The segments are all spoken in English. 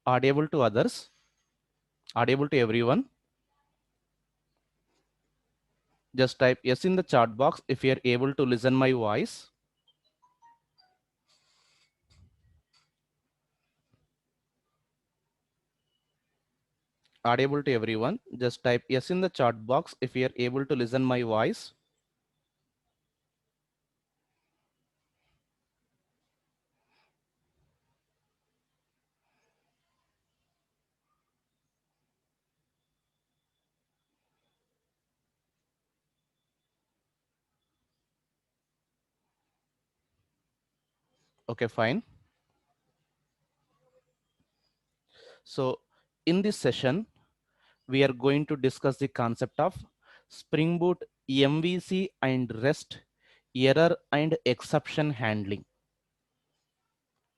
Audible to others? Audible to everyone? Just type yes in the chat box if you are able to listen my voice. Audible to everyone. Just type yes in the chat box if you are able to listen my voice. Okay, fine. So in this session, we are going to discuss the concept of Spring Boot MVC and REST error and exception handling.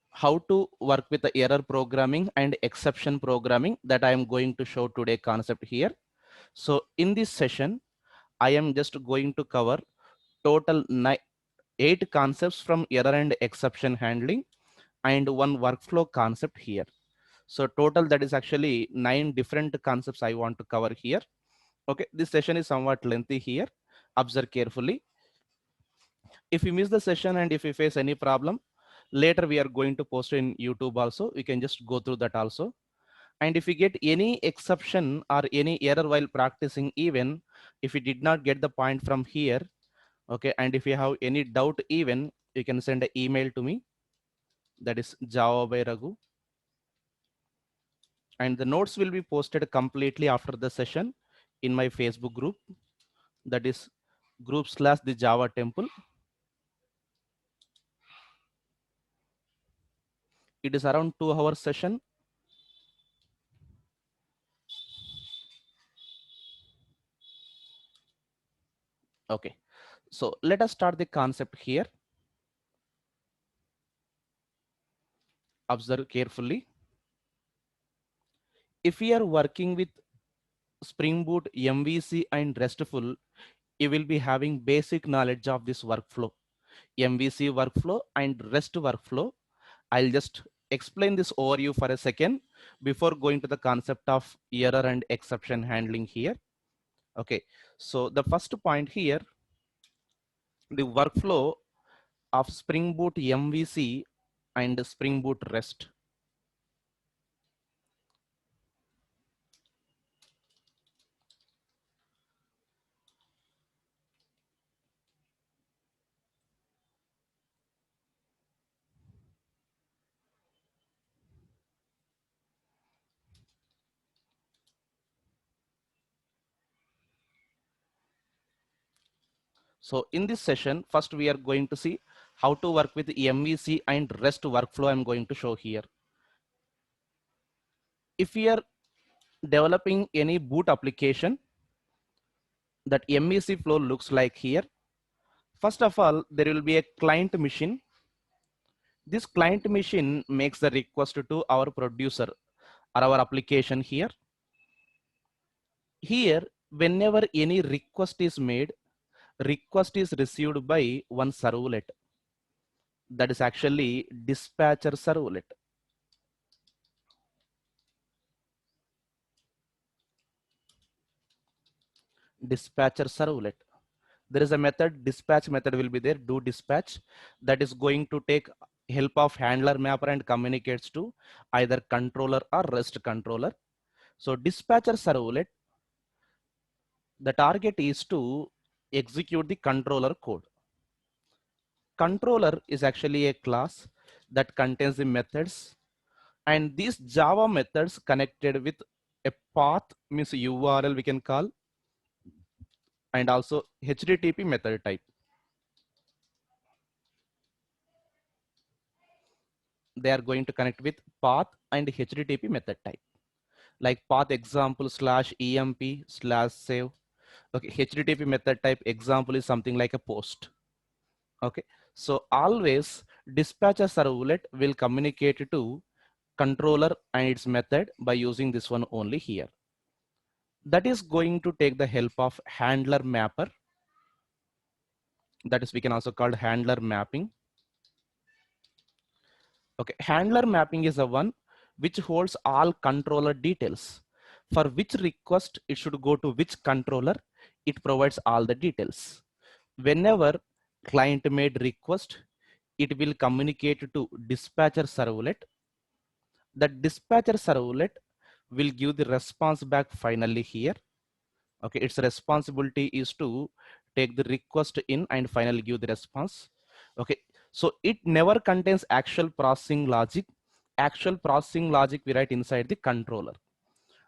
How to work with the error programming and exception programming that I am going to show today concept here. So in this session, I am just going to cover total 8 concepts from error and exception handling and one workflow concept here. So total that is actually 9 different concepts I want to cover here. Okay, this session is somewhat lengthy here. Observe carefully. If you miss the session and if you face any problem, later we are going to post in YouTube also. We can just go through that also. And if you get any exception or any error while practicing, even if you did not get the point from here, okay, and if you have any doubt, even you can send an email to me. That is Java by Raghu. And the notes will be posted completely after the session in my Facebook group. That is group/the Java Temple. It is around 2 hour session. Okay, so let us start the concept here. Observe carefully. If we are working with Spring Boot, MVC and RESTful, you will be having basic knowledge of this workflow, MVC workflow and REST workflow. I'll just explain this overview for a second before going to the concept of error and exception handling here. Okay, so the first point here, the workflow of Spring Boot MVC and Spring Boot REST. So in this session, first we are going to see how to work with MVC and REST workflow I'm going to show here. If we are developing any boot application, that MVC flow looks like here. First of all, there will be a client machine. This client machine makes the request to our producer or our application here. Here, whenever any request is made, request is received by one servlet. That is actually dispatcher servlet. Dispatcher servlet. There is a method, dispatch method will be there, do dispatch, that is going to take help of handler mapper and communicates to either controller or REST controller. So dispatcher servlet, the target is to execute the controller code. Controller is actually a class that contains the methods, and these Java methods connected with a path, means URL we can call, and also HTTP method type. They are going to connect with path and HTTP method type, like path example /emp/save. Okay, HTTP method type example is something like a post. Okay, so always dispatcher servlet will communicate to controller and its method by using this one only here. That is going to take the help of handler mapper. That is, we can also call handler mapping. Okay, handler mapping is the one which holds all controller details. For which request it should go to which controller, it provides all the details. Whenever client made request, it will communicate to dispatcher servlet. The dispatcher servlet will give the response back finally here. Okay, its responsibility is to take the request in and finally give the response. Okay, so it never contains actual processing logic. Actual processing logic we write inside the controller.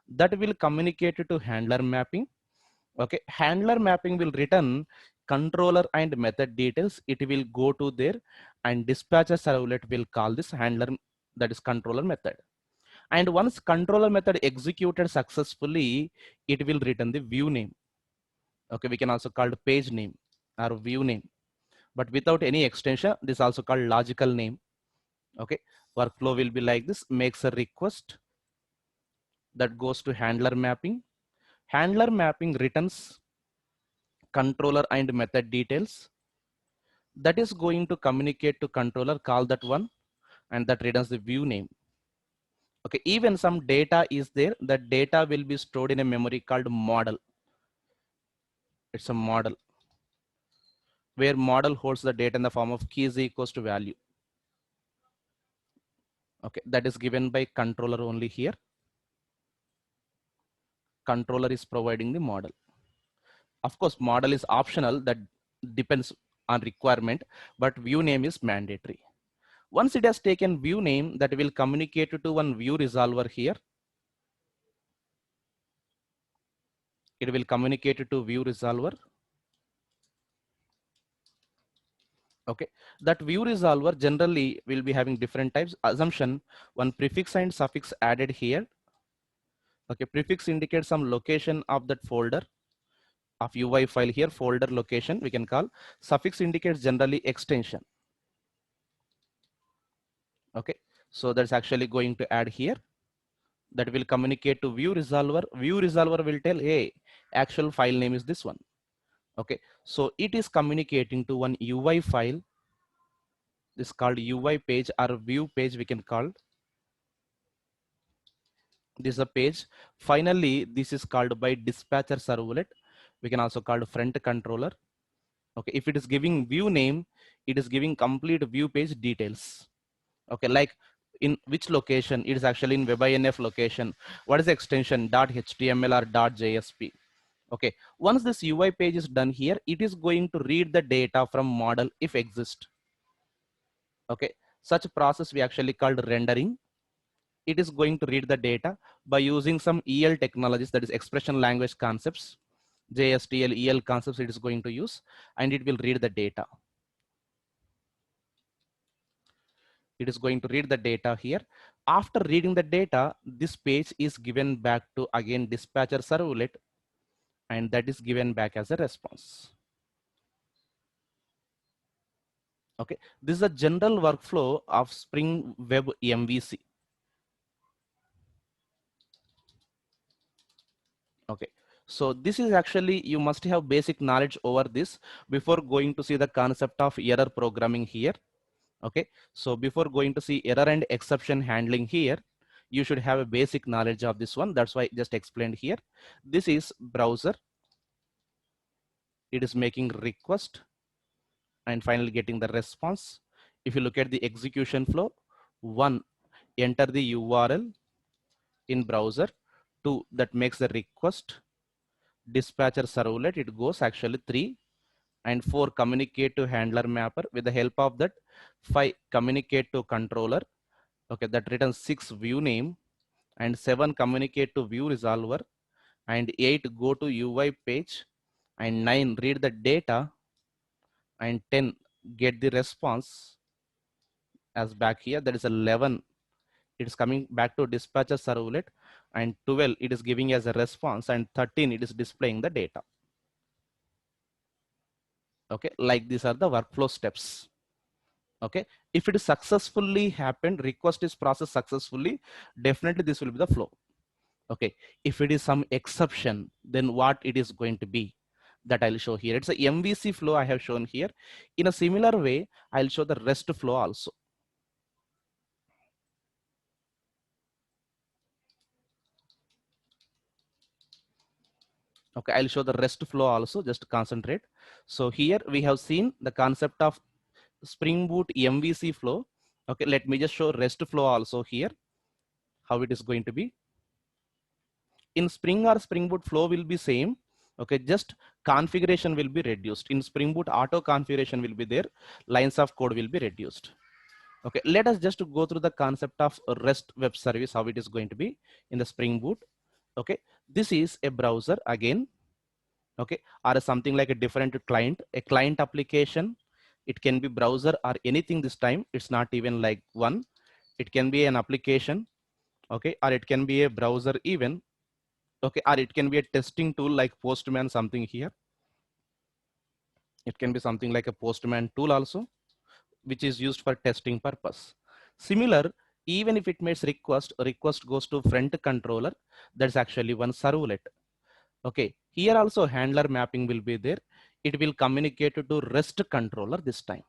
That will communicate to handler mapping. Okay, handler mapping will return controller and method details. It will go to there, and dispatcher servlet will call this handler, that is controller method. And once controller method executed successfully, it will return the view name. Okay, we can also call the page name or view name, but without any extension. This is also called logical name. Okay, workflow will be like this: makes a request, that goes to handler mapping. Handler mapping returns controller and method details. That is going to communicate to controller, call that one, and that returns the view name. Okay, even some data is there. That data will be stored in a memory called model. It's a model where model holds the data in the form of keys equals to value. Okay, that is given by controller only here. Controller is providing the model. Of course, model is optional, that depends on requirement, but view name is mandatory. Once it has taken view name, that will communicate to one view resolver here. It will communicate to view resolver. Okay, that view resolver generally will be having different types. Assumption, one prefix and suffix added here. Okay, prefix indicates some location of that folder of UI file here, folder location we can call. Suffix indicates generally extension. Okay, so that's actually going to add here. That will communicate to view resolver. View resolver will tell, hey, actual file name is this one. Okay, so it is communicating to one UI file. This is called UI page or view page we can call. This is a page. Finally, this is called by dispatcher servlet. We can also call front controller. Okay, if it is giving view name, it is giving complete view page details. Okay, like in which location, it is actually in WebINF location. What is the extension .html or .jsp? Okay, once this UI page is done here, it is going to read the data from model if exist. Okay, such process we actually called rendering. It is going to read the data by using some EL technologies, that is expression language concepts, JSTL, EL concepts it is going to use, and it will read the data. It is going to read the data here. After reading the data, this page is given back to again dispatcher servlet, and that is given back as a response. Okay, this is a general workflow of Spring Web MVC. Okay, so this is actually, you must have basic knowledge over this before going to see the concept of error programming here. Okay, so before going to see error and exception handling here, you should have a basic knowledge of this one. That's why I just explained here. This is browser. It is making request and finally getting the response. If you look at the execution flow, one, enter the URL in browser. Two, that makes the request. Dispatcher servlet, it goes actually 3. And 4, communicate to handler mapper. With the help of that, 5, communicate to controller. Okay, that returns 6, view name. And 7, communicate to view resolver. And 8, go to UI page. And 9, read the data. And 10, get the response as back here. That is 11. It is coming back to dispatcher servlet. And 12, it is giving as a response. And 13, it is displaying the data. Okay, like these are the workflow steps. Okay, if it is successfully happened, request is processed successfully, definitely this will be the flow. Okay, if it is some exception, then what it is going to be, that I'll show here. It's a MVC flow I have shown here. In a similar way, I'll show the REST flow also. Okay, I'll show the REST flow also, just concentrate. So here we have seen the concept of Spring Boot MVC flow. Okay, let me just show REST flow also here, how it is going to be. In Spring or Spring Boot flow will be same. Okay, just configuration will be reduced. In Spring Boot auto configuration will be there, lines of code will be reduced. Okay, let us just go through the concept of REST web service, how it is going to be in the Spring Boot. Okay, this is a browser again. Okay, or something like a different client, a client application. It can be browser or anything. This time it's not even like one. It can be an application. Okay, or it can be a browser even. Okay, or it can be a testing tool like Postman, something here. It can be something like a Postman tool also, which is used for testing purpose. Similar, even if it makes request, a request goes to front controller. That's actually one servlet. Okay, here also handler mapping will be there. It will communicate to REST controller this time.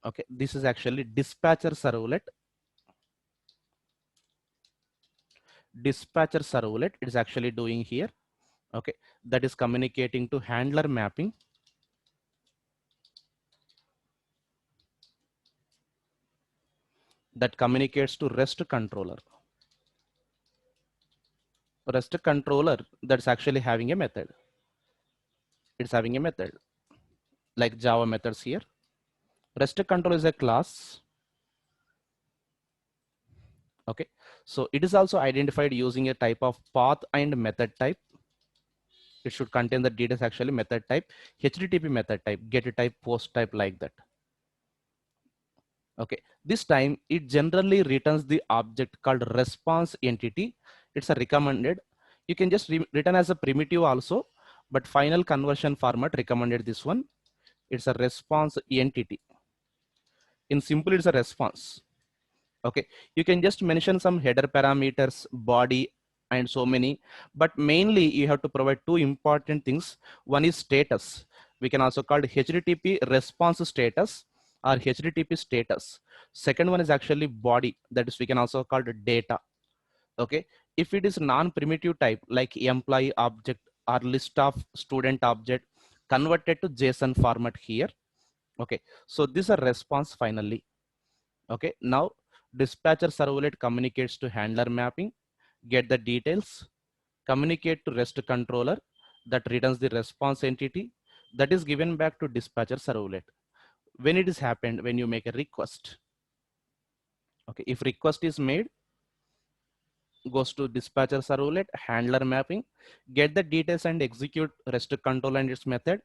Okay, this is actually dispatcher servlet. Dispatcher servlet it is actually doing here. Okay, that is communicating to handler mapping. That communicates to REST controller. REST controller that's actually having a method. It's having a method like Java methods here. REST controller is a class. Okay, so it is also identified using a type of path and method type. It should contain the details actually method type, HTTP method type, get type, post type, like that. Okay, this time it generally returns the object called response entity. It's a recommended. You can just return as a primitive also, but final conversion format recommended this one. It's a response entity. In simple, it's a response. Okay, you can just mention some header parameters, body, and so many, but mainly you have to provide two important things. One is status. We can also call it HTTP response status or HTTP status. Second one is actually body, that is we can also call it data. Okay, if it is non-primitive type like employee object or list of student object, converted to JSON format here. Okay, so this is a response finally. Okay, now dispatcher servlet communicates to handler mapping, get the details, communicate to REST controller that returns the response entity that is given back to dispatcher servlet. When it is happened, when you make a request. Okay, if request is made, goes to dispatcher servlet, handler mapping, get the details and execute REST controller and its method,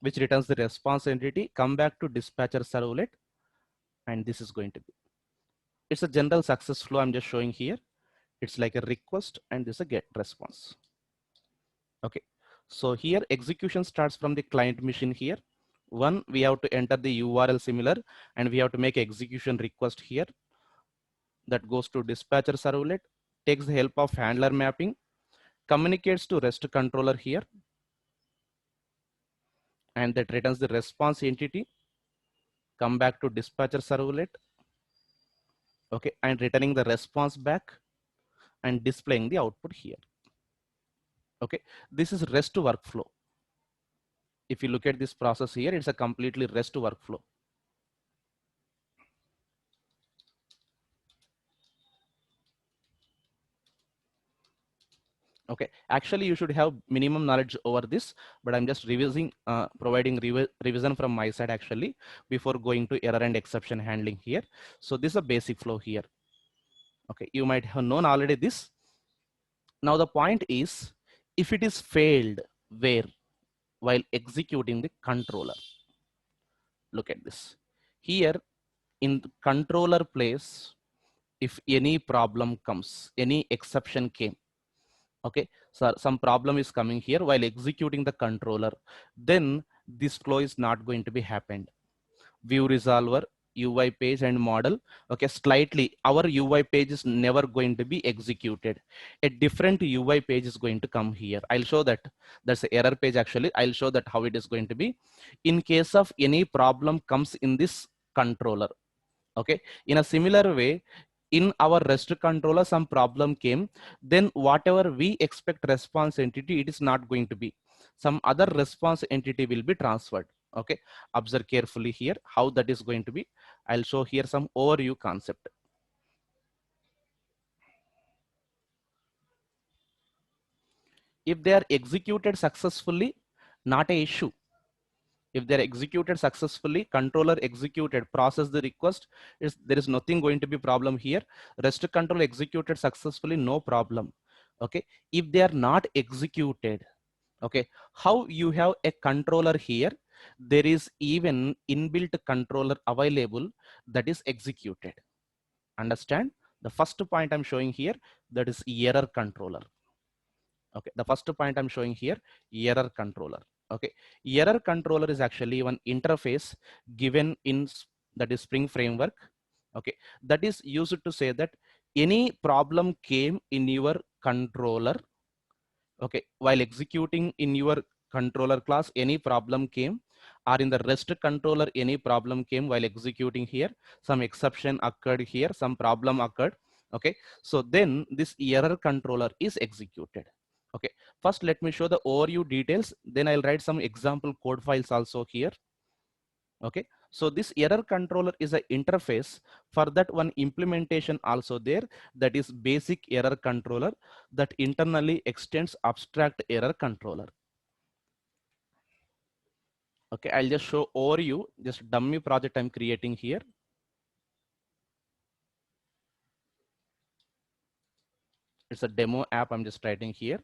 which returns the response entity, come back to dispatcher servlet, and this is going to be. It's a general success flow I'm just showing here. It's like a request and this is a get response. Okay, so here execution starts from the client machine here. One, we have to enter the URL similar and we have to make execution request here. That goes to dispatcher servlet, takes the help of handler mapping, communicates to REST controller here, and that returns the response entity, come back to dispatcher servlet, okay, and returning the response back and displaying the output here. Okay, this is REST workflow. If you look at this process here, it's a completely REST workflow. Okay, actually you should have minimum knowledge over this, but I'm just revising, providing revision from my side actually before going to error and exception handling here. So this is a basic flow here. Okay, you might have known already this. Now the point is, if it is failed, where? While executing the controller. Look at this. Here in the controller place, if any problem comes, any exception came, okay, so some problem is coming here while executing the controller, then this flow is not going to be happened. View resolver, UI page and model, okay, slightly our UI page is never going to be executed. A different UI page is going to come here. I'll show that. That's the error page actually. I'll show that how it is going to be in case of any problem comes in this controller. Okay, in a similar way, in our REST controller some problem came, then whatever we expect response entity, it is not going to be. Some other response entity will be transferred. Okay, observe carefully here how that is going to be. I'll show here some overview concept. If they are executed successfully, not a issue. If they're executed successfully, controller executed, process the request, there is nothing going to be problem here. REST control executed successfully, no problem. Okay, if they are not executed, okay, how you have a controller here, there is even inbuilt controller available that is executed. Understand? The first point I'm showing here, that is error controller. Okay, the first point I'm showing here, error controller. Okay, error controller is actually one interface given in that is Spring framework. Okay, that is used to say that any problem came in your controller. Okay, while executing in your controller class, any problem came, or in the REST controller, any problem came while executing here, some exception occurred here, some problem occurred. Okay, so then this error controller is executed. Okay, first let me show the overview details, then I'll write some example code files also here. Okay, so this error controller is an interface. For that one implementation also there, that is basic error controller that internally extends abstract error controller. Okay, I'll just show overview, just dummy project I'm creating here. It's a demo app I'm just writing here.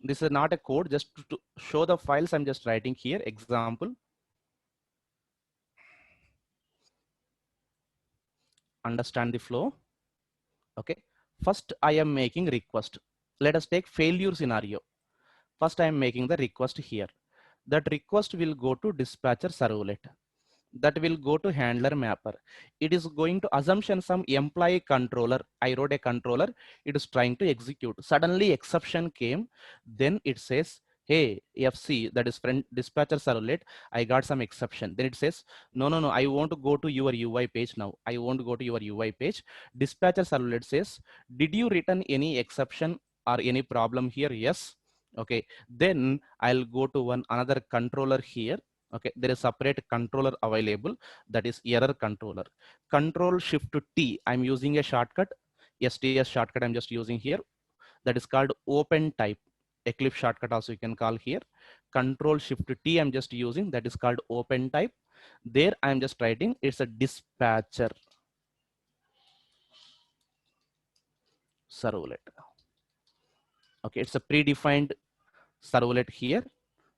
This is not a code, just to show the files I'm just writing here. Example. Understand the flow. Okay, first I am making request. Let us take failure scenario. First I am making the request here. That request will go to dispatcher servlet. That will go to handler mapper. It is going to assumption some employee controller. I wrote a controller. It is trying to execute. Suddenly exception came. Then it says, hey, FC, that is friend dispatcher servlet, I got some exception. Then it says, no, no, no, I want to go to your UI page now. I want to go to your UI page. Dispatcher servlet says, did you return any exception or any problem here? Yes. Okay. Then I'll go to one another controller here. Okay, there is separate controller available, that is error controller. Control Shift to T, I'm using a shortcut, STS shortcut I'm just using here, that is called open type. Eclipse shortcut also you can call here. Control Shift to T I'm just using, that is called open type. There I'm just writing, it's a dispatcher servlet. Okay, it's a predefined servlet here.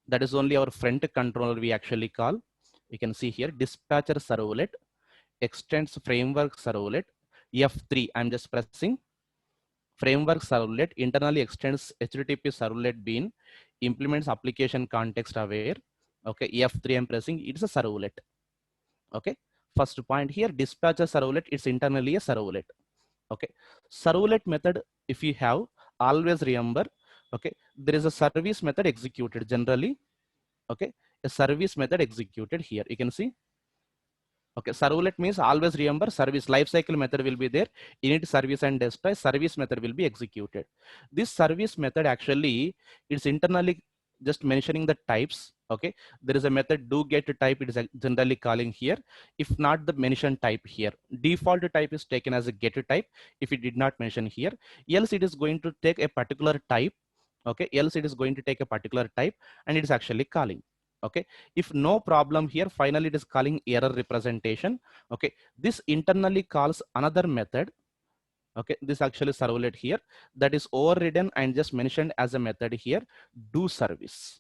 That is only our front controller we actually call. You can see here, dispatcher servlet extends framework servlet. F3, I'm just pressing. Framework servlet internally extends HTTP servlet bean, implements application context aware. Okay, F3 I'm pressing, it's a servlet. Okay, first point here, dispatcher servlet, it's internally a servlet. Okay, servlet method, if you have, always remember, okay, there is a service method executed generally. Okay, a service method executed here, you can see. Okay, servlet means always remember service lifecycle method will be there. Init service and destroy service method will be executed. This service method actually is internally just mentioning the types. Okay, there is a method do get type, it is generally calling here. If not the mention type here, default type is taken as a get type. If it did not mention here, else it is going to take a particular type. Okay, else it is going to take a particular type and it is actually calling. Okay, if no problem here, finally it is calling error representation. Okay, this internally calls another method. Okay, this actually servlet here, that is overridden and just mentioned as a method here, do service.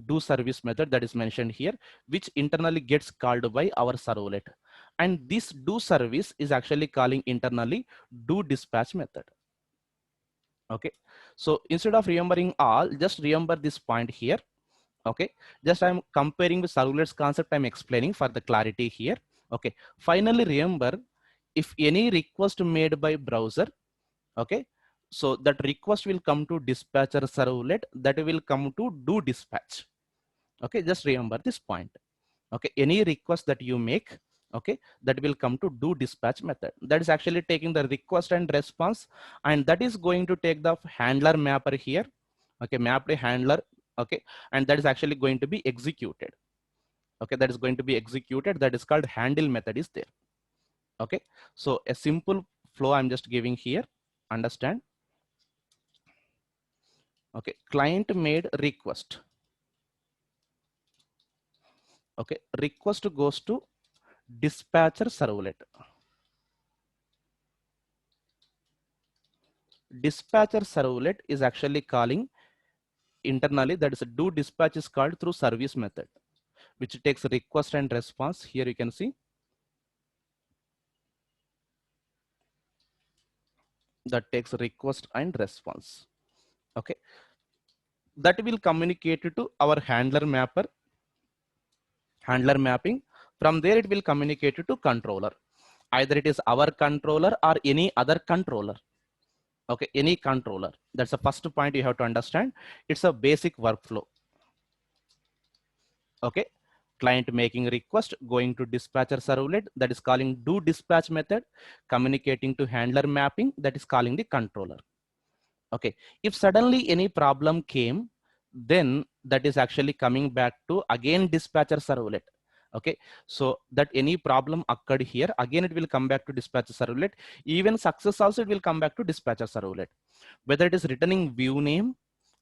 Do service method that is mentioned here, which internally gets called by our servlet. And this do service is actually calling internally do dispatch method. Okay, so instead of remembering all, just remember this point here. Okay, just I'm comparing with servlets concept, I'm explaining for the clarity here. Okay, finally remember, if any request made by browser, okay, so that request will come to dispatcher servlet, that will come to do dispatch. Okay, just remember this point. Okay, any request that you make, Okay, that will come to do dispatch method. That is actually taking the request and response, and that is going to take the handler mapper here. Okay, mapped handler. Okay, and that is actually going to be executed. Okay, that is going to be executed. That is called handle method is there. Okay, so a simple flow I'm just giving here. Understand? Okay, client made request. Okay, request goes to dispatcher servlet. Dispatcher servlet is actually calling internally, that is a do dispatch is called through service method, which takes request and response. Here you can see that takes request and response. Okay, that will communicate to our handler mapper, handler mapping. From there it will communicate to controller. Either it is our controller or any other controller. Okay, any controller. That's the first point you have to understand. It's a basic workflow. Okay, client making request, going to dispatcher servlet, that is calling do dispatch method, communicating to handler mapping, that is calling the controller. Okay, if suddenly any problem came, then that is actually coming back to again dispatcher servlet. Okay, so that any problem occurred here, again it will come back to dispatcher servlet. Even success also, it will come back to dispatcher servlet. Whether it is returning view name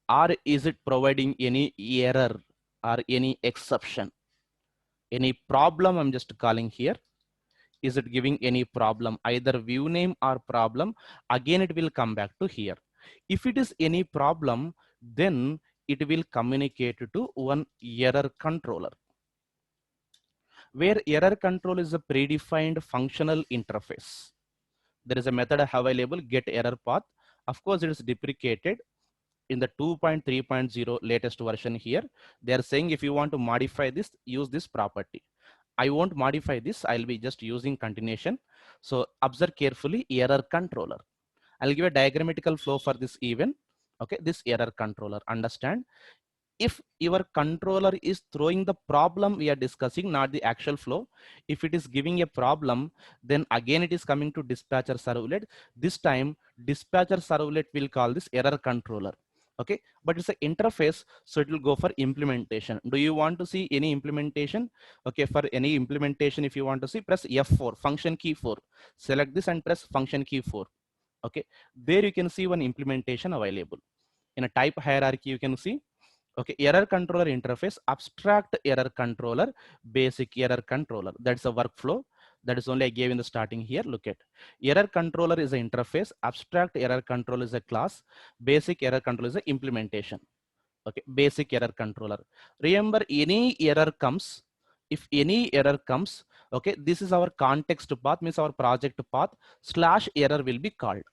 or is it providing any error or any exception, any problem, I'm just calling here. Is it giving any problem, either view name or problem, again it will come back to here. If it is any problem, then it will communicate to one error controller, where error control is a predefined functional interface. There is a method available, get error path. Of course, it is deprecated in the 2.3.0 latest version. Here they are saying if you want to modify this, use this property. I won't modify this, I'll be just using continuation. So observe carefully, error controller. I'll give a diagrammatical flow for this event. Okay, this error controller, understand? If your controller is throwing the problem we are discussing, not the actual flow, if it is giving a problem, then again it is coming to dispatcher servlet. This time dispatcher servlet will call this error controller. Okay, but it's an interface, so it will go for implementation. Do you want to see any implementation? Okay, for any implementation, if you want to see, press F4, function key 4, select this and press function key 4. Okay, there you can see one implementation available. In a type hierarchy you can see. Okay, error controller interface, abstract error controller, basic error controller. That's a workflow. That is only I gave in the starting here. Look at error controller is an interface, abstract error controller is a class, basic error controller is an implementation. Okay, basic error controller. Remember, any error comes, if any error comes, okay, this is our context path, means our project path, slash error will be called.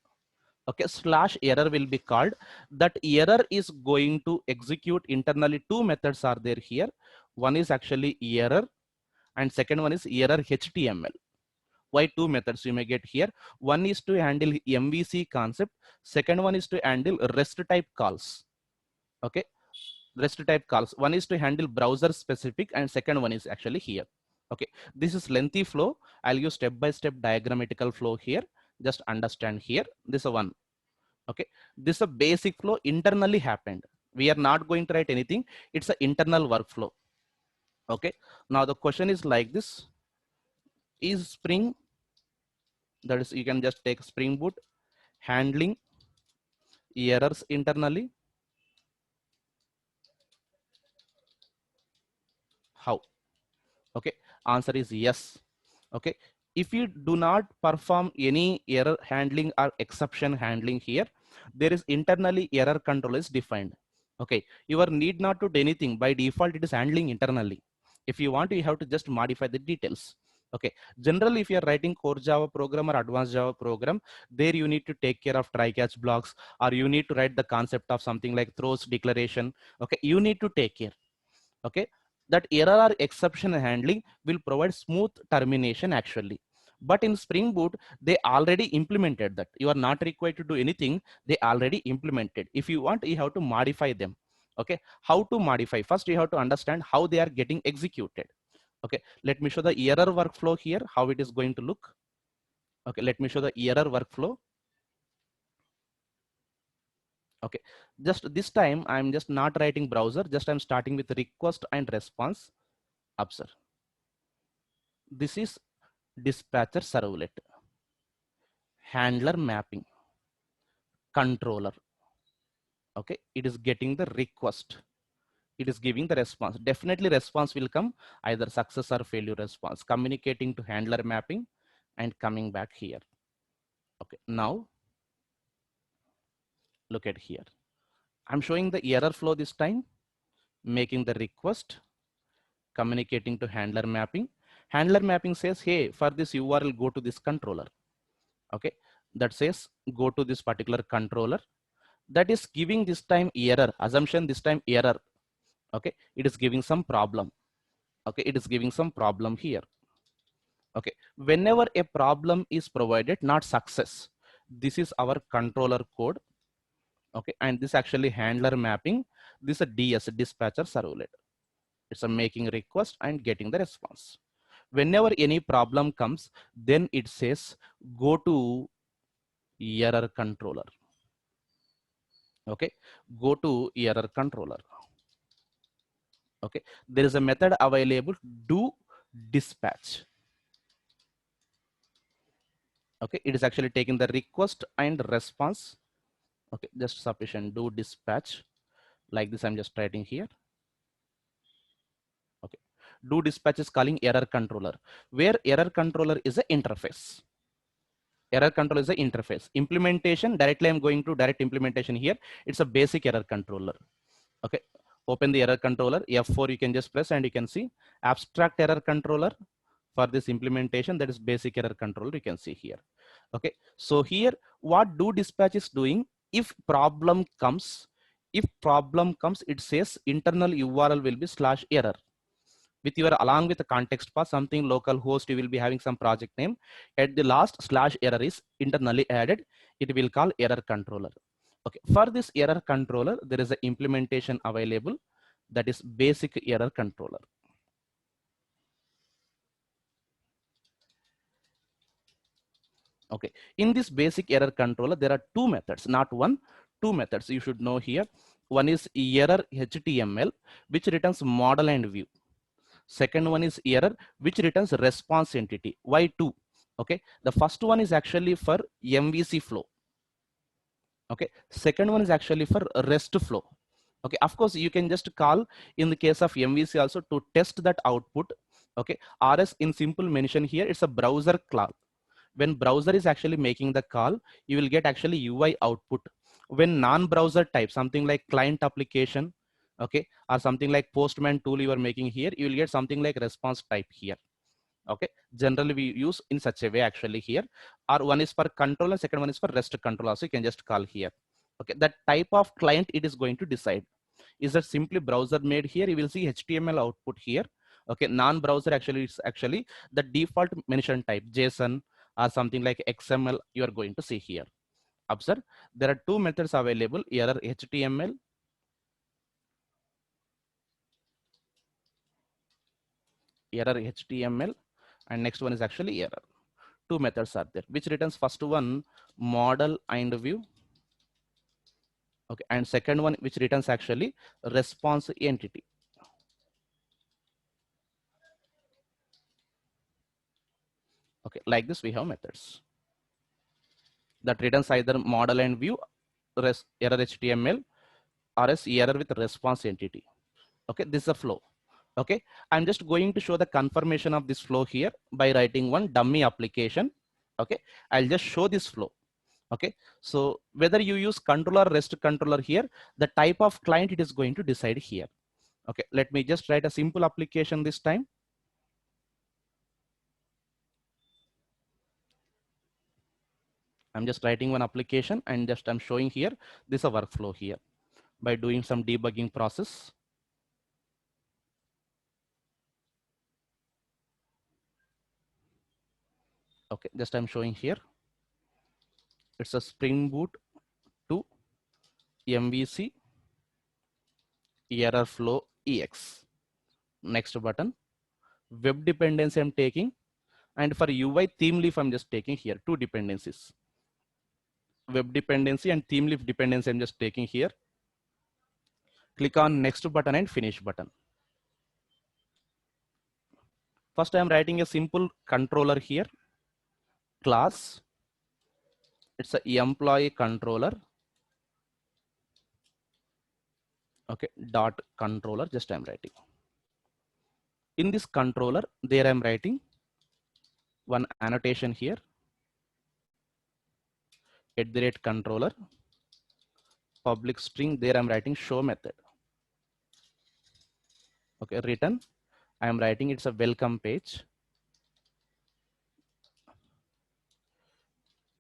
Okay, slash error will be called. That error is going to execute internally. Two methods are there here. One is actually error and second one is error HTML. Why two methods you may get here? One is to handle MVC concept, second one is to handle REST type calls. Okay, REST type calls. One is to handle browser specific and second one is actually here. Okay, this is lengthy flow. I'll use step by step diagrammatical flow here. Just understand here. This is one. Okay, this is a basic flow internally happened. We are not going to write anything. It's an internal workflow. Okay, now the question is like this: is Spring, that is, you can just take Spring Boot, handling errors internally? How? Okay, answer is yes. Okay, if you do not perform any error handling or exception handling here, there is internally error control is defined. Okay, you are need not to do anything. By default it is handling internally. If you want, you have to just modify the details. Okay, generally if you are writing core Java program or advanced Java program, there you need to take care of try catch blocks, or you need to write the concept of something like throws declaration. Okay, you need to take care. Okay, that error or exception handling will provide smooth termination actually. But in Spring Boot, they already implemented that. You are not required to do anything. They already implemented. If you want, you have to modify them. Okay, how to modify? First, you have to understand how they are getting executed. Okay, let me show the error workflow here, how it is going to look. Okay, let me show the error workflow. Okay, just this time I'm just not writing browser, just I'm starting with request and response. Observe, this is dispatcher servlet, handler mapping, controller. Okay, it is getting the request, it is giving the response. Definitely response will come either success or failure response, communicating to handler mapping and coming back here. Okay, now look at here, I'm showing the error flow this time, making the request, communicating to handler mapping. Handler mapping says, hey, for this URL go to this controller. Okay, that says go to this particular controller. That is giving this time error, assumption this time error. Okay, it is giving some problem. Okay, it is giving some problem here. Okay, whenever a problem is provided, not success, this is our controller code. Okay, and this actually handler mapping, this is a DS, dispatcher servlet. It's a making request and getting the response. Whenever any problem comes, then it says go to error controller. Okay, go to error controller. Okay, there is a method available, do dispatch. Okay, it is actually taking the request and response. Okay, just sufficient, do dispatch. Like this, I'm just writing here. Okay, do dispatch is calling error controller, where error controller is an interface. Error control is the interface. Implementation, directly I'm going to direct implementation here. It's a basic error controller. Okay, open the error controller, F4 you can just press and you can see abstract error controller for this implementation, that is basic error controller, you can see here. Okay, so here what do dispatch is doing, if problem comes, it says internal URL will be /error. With your along with the context path, something local host, you will be having some project name. At the last /error is internally added. It will call error controller. Okay, for this error controller, there is an implementation available, that is basic error controller. Okay, in this basic error controller, there are two methods, not one, two methods you should know here. One is error HTML, which returns model and view. Second one is error, which returns response entity. Why two? Okay, the first one is actually for MVC flow. Okay, second one is actually for REST flow. Okay, of course you can just call in the case of MVC also to test that output. Okay, RS in simple mention here, it's a browser call. When browser is actually making the call, you will get actually UI output. When non-browser type, something like client application, okay, or something like Postman tool you are making here, you will get something like response type here. Okay, generally we use in such a way actually here. Or one is for control and second one is for REST control, also you can just call here. Okay, that type of client it is going to decide. Is that simply browser made here, you will see HTML output here. Okay, non-browser actually is actually the default mention type, JSON or something like XML you are going to see here. Observe, there are two methods available, error HTML, error HTML, and next one is actually error. Two methods are there, which returns first one model and view. Okay, and second one which returns actually response entity. Okay, like this we have methods that returns either model and view, error HTML, or as error with response entity. Okay, this is a flow. Okay, I'm just going to show the confirmation of this flow here by writing one dummy application. Okay, I'll just show this flow. Okay, so whether you use controller, REST controller here, the type of client it is going to decide here. Okay, let me just write a simple application this time. I'm just writing one application and just I'm showing here this is a workflow here by doing some debugging process. Okay, just I'm showing here. It's a Spring Boot to MVC error flow EX. Next button. web dependency I'm taking, and for UI theme leaf I'm just taking here 2 dependencies. Web dependency and theme leaf dependency I'm just taking here. Click on next button and finish button. First I'm writing a simple controller here, class. It's a employee controller. Okay, dot controller, just I'm writing. In this controller, there I'm writing one annotation here, @controller, public string, there I'm writing show method. Okay, return, I am writing it's a welcome page.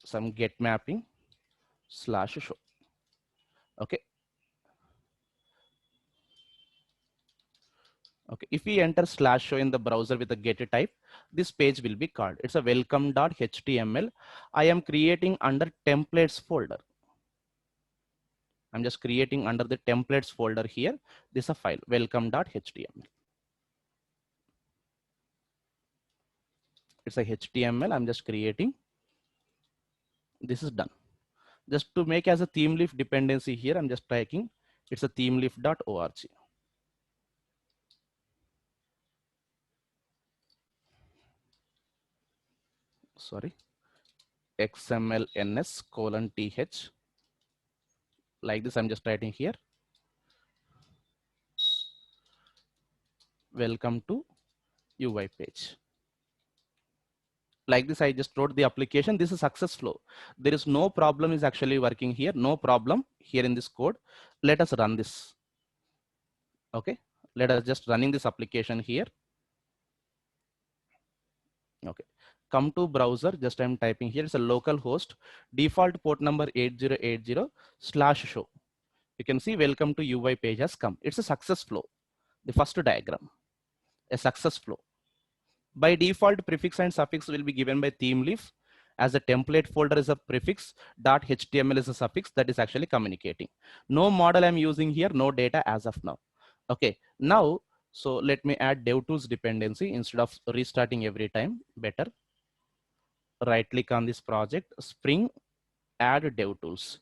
Some get mapping slash show. Okay. Okay, if we enter slash show in the browser with a get type, this page will be called. It's a welcome.html. I am creating under templates folder. I'm just creating under the templates folder here. This is a file, welcome.html. It's a HTML. I'm just creating. This is done. Just to make as a theme leaf dependency here, I'm just typing. It's a themeleaf.org. Sorry, xmlns:/th. Like this, I'm just writing here. Welcome to UI page. Like this, I just wrote the application. This is success flow. There is no problem is actually working here. No problem here in this code. Let us run this. Okay, let us just running this application here. Okay, come to browser. Just I'm typing here. It's a local host, default port number 8080/show. You can see welcome to UI page has come. It's a success flow. The first diagram, a success flow. By default, prefix and suffix will be given by theme leaf. As a template folder is a prefix, .html is a suffix that is actually communicating. No model I'm using here, no data as of now. Okay, now, so let me add DevTools dependency instead of restarting every time, better. Right click on this project, Spring, add DevTools.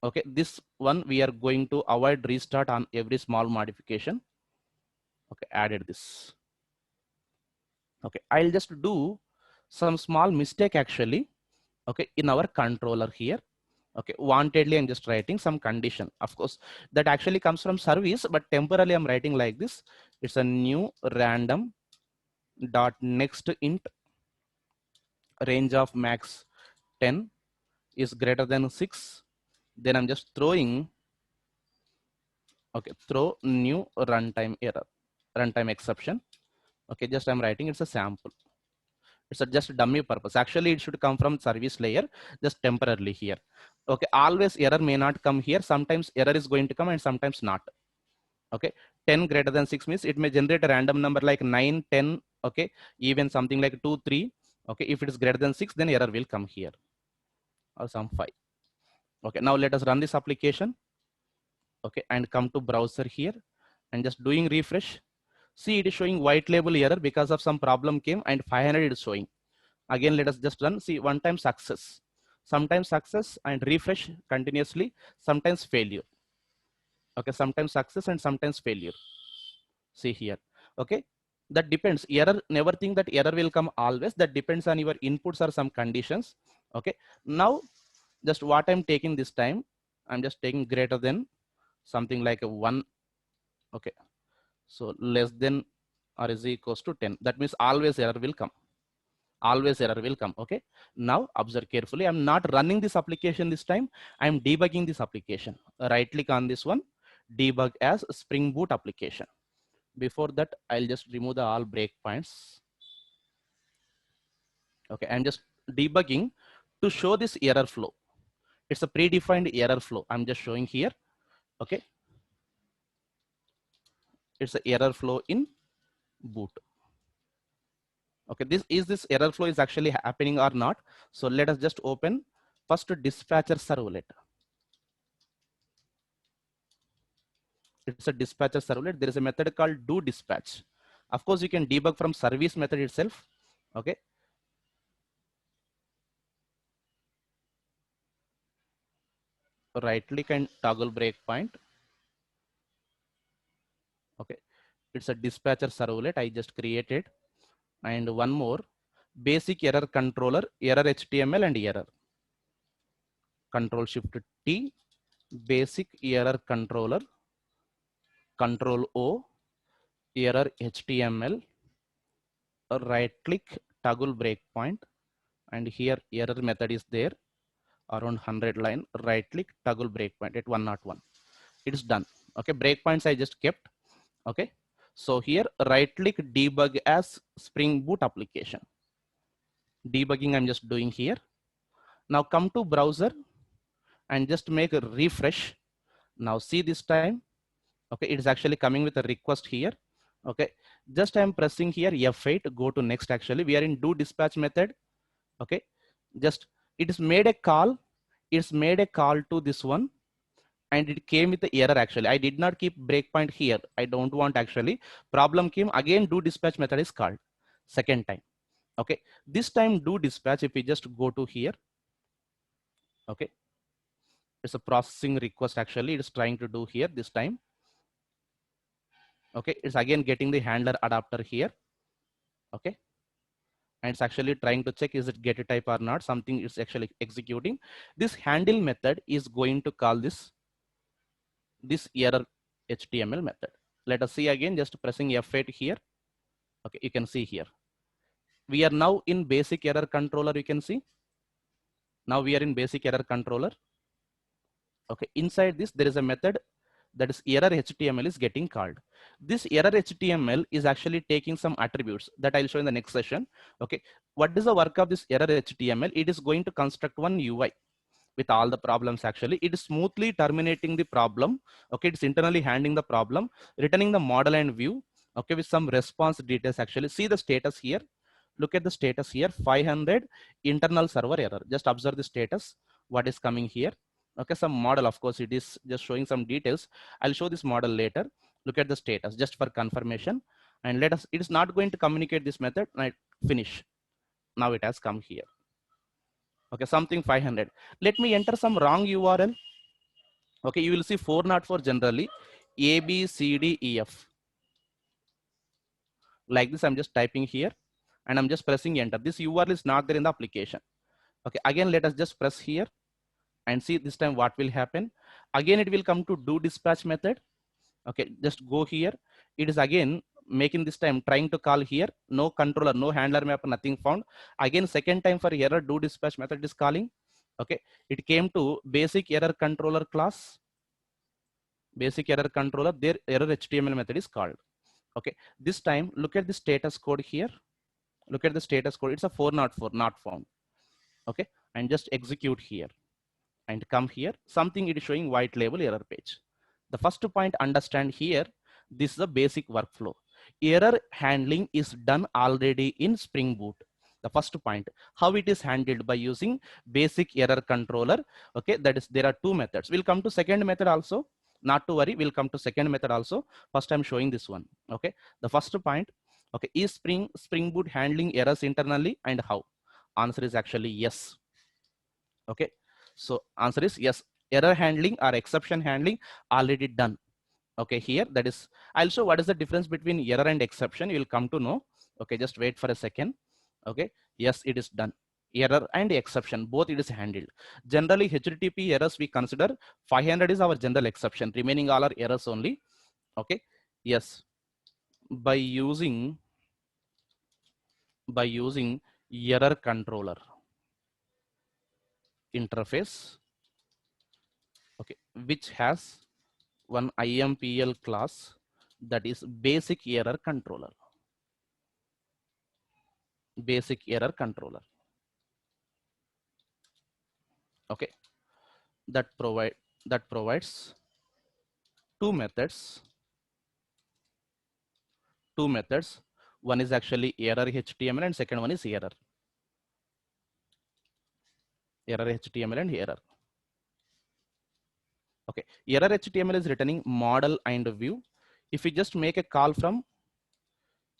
Okay, this one we are going to avoid restart on every small modification. Okay, added this. Okay, I'll just do some small mistake actually. Okay, in our controller here. Okay, wantedly I'm just writing some condition. Of course, that actually comes from service, but temporarily I'm writing like this. It's a new random dot next int range of max 10 is greater than 6. Then I'm just throwing, okay, throw new runtime error, runtime exception. Okay, just I'm writing it's a sample. It's a just dummy purpose. Actually, it should come from service layer, just temporarily here. Okay, always error may not come here. Sometimes error is going to come and sometimes not. Okay, 10 greater than 6 means it may generate a random number like 9, 10, okay, even something like 2, 3. Okay, if it is greater than 6, then error will come here, or some 5. Okay, now let us run this application. Okay, and come to browser here and just doing refresh. See, it is showing white label error because of some problem came and 500 is showing. Again, let us just run. See, one time success, sometimes success and refresh continuously, sometimes failure. Okay, sometimes success and sometimes failure. See here. Okay, that depends. Error, never think that error will come always. That depends on your inputs or some conditions. Okay, now just what I'm taking this time, I'm just taking greater than something like a 1. Okay, so less than or is equals to 10. That means always error will come. Always error will come. Okay, now observe carefully. I'm not running this application this time. I'm debugging this application. Right click on this one, debug as Spring Boot application. Before that, I'll just remove the all breakpoints. Okay, I'm just debugging to show this error flow. It's a predefined error flow. I'm just showing here. Okay, it's a error flow in boot. Okay, this error flow is actually happening or not. So let us just open first dispatcher servlet. It's a dispatcher servlet. There is a method called do dispatch. Of course, you can debug from service method itself. Okay. Right click and toggle breakpoint. Okay. It's a dispatcher servlet I just created. And one more, basic error controller, error HTML and error. Control Shift T, basic error controller, Control O, error HTML, right click, toggle breakpoint, and here error method is there around 100 line, right click, toggle breakpoint at 101. It's done. Okay, breakpoints I just kept. Okay, so here right click, debug as Spring Boot application. Debugging I'm just doing here. Now come to browser and just make a refresh. Now see this time. Okay, it's actually coming with a request here. Okay, just I'm pressing here F8, go to next. Actually we are in do dispatch method. Okay, just it is made a call. It's made a call to this one and it came with the error. Actually I did not keep breakpoint here. I don't want, actually problem came again, do dispatch method is called second time. Okay, this time do dispatch, if we just go to here. Okay, it's a processing request. Actually it's trying to do here this time. Okay, it's again getting the handler adapter here. Okay, and it's actually trying to check is it get a type or not, something is actually executing. This handle method is going to call this error HTML method. Let us see again, just pressing F8 here. Okay, you can see here we are now in basic error controller. You can see now we are in basic error controller. Okay, inside this there is a method that is error HTML is getting called. This error HTML is actually taking some attributes that I'll show in the next session. Okay, what is the work of this error HTML? It is going to construct one UI with all the problems. Actually it is smoothly terminating the problem. Okay, it's internally handling the problem, returning the model and view. Okay, with some response details. Actually see the status here. Look at the status here, 500 internal server error. Just observe the status, what is coming here. Okay, some model, of course it is just showing some details. I'll show this model later. Look at the status just for confirmation, and let us, it is not going to communicate this method. I finish. Now it has come here. Okay, something 500. Let me enter some wrong URL. Okay, you will see 404 generally, A, B, C, D, E, F. Like this, I'm just typing here and I'm just pressing enter. This URL is not there in the application. Okay, again, let us just press here and see this time what will happen. Again, it will come to do dispatch method. Okay, just go here. It is again making this time trying to call here. No controller, no handler mapper, nothing found. Again, second time for error, do dispatch method is calling. Okay, it came to basic error controller class. Basic error controller, their error HTML method is called. Okay, this time look at the status code here. Look at the status code. It's a 404, not found. Okay, and just execute here and come here. Something it is showing white label error page. The first point, understand here, this is a basic workflow. Error handling is done already in Spring Boot. The first point, how it is handled by using basic error controller. Okay, that is, there are two methods. We'll come to second method also. Not to worry, we'll come to second method also. First I'm showing this one. Okay, the first point, okay, is Spring Boot handling errors internally and how? Answer is actually yes. Okay, so answer is yes. Error handling or exception handling already done. Okay, here that is, I'll show what is the difference between error and exception. You will come to know. Okay, just wait for a second. Okay, yes, it is done. Error and exception, both it is handled. Generally HTTP errors we consider 500 is our general exception, remaining all are errors only. Okay, yes, by using error controller interface, okay, which has one IMPL class, that is basic error controller. Basic error controller. Okay, that provides two methods. One is actually error HTML and second one is error HTML and error. Okay, error HTML is returning model and view. If we just make a call from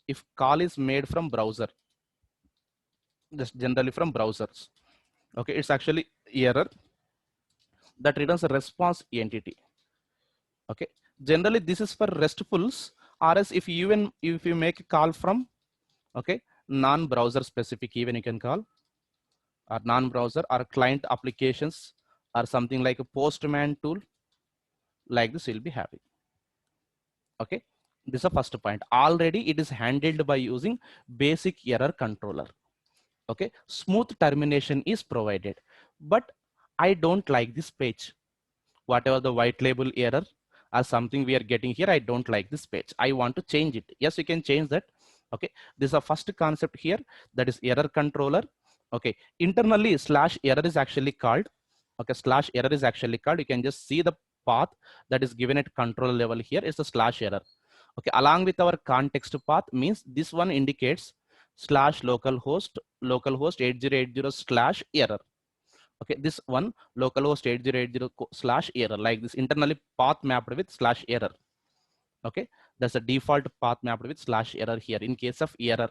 if call is made from browser, just generally from browsers. Okay, it's actually error that returns a response entity. Okay, generally this is for RESTfuls, or else if you make a call from, okay, non-browser specific, even you can call, or non-browser or client applications or something like a Postman tool, like this you'll be having. Okay, this is the first point. Already it is handled by using basic error controller. Okay, smooth termination is provided, but I don't like this page. Whatever the white label error or something we are getting here, I don't like this page. I want to change it. Yes, you can change that. Okay, this is a first concept here, that is error controller. Okay, internally slash error is actually called. Okay, slash error is actually called. You can just see the path that is given at control level here is the slash error. Okay, along with our context path means this one indicates slash localhost 8080 slash error. Okay, this one localhost 8080 slash error, like this internally path mapped with slash error. Okay, that's a default path mapped with slash error here. In case of error,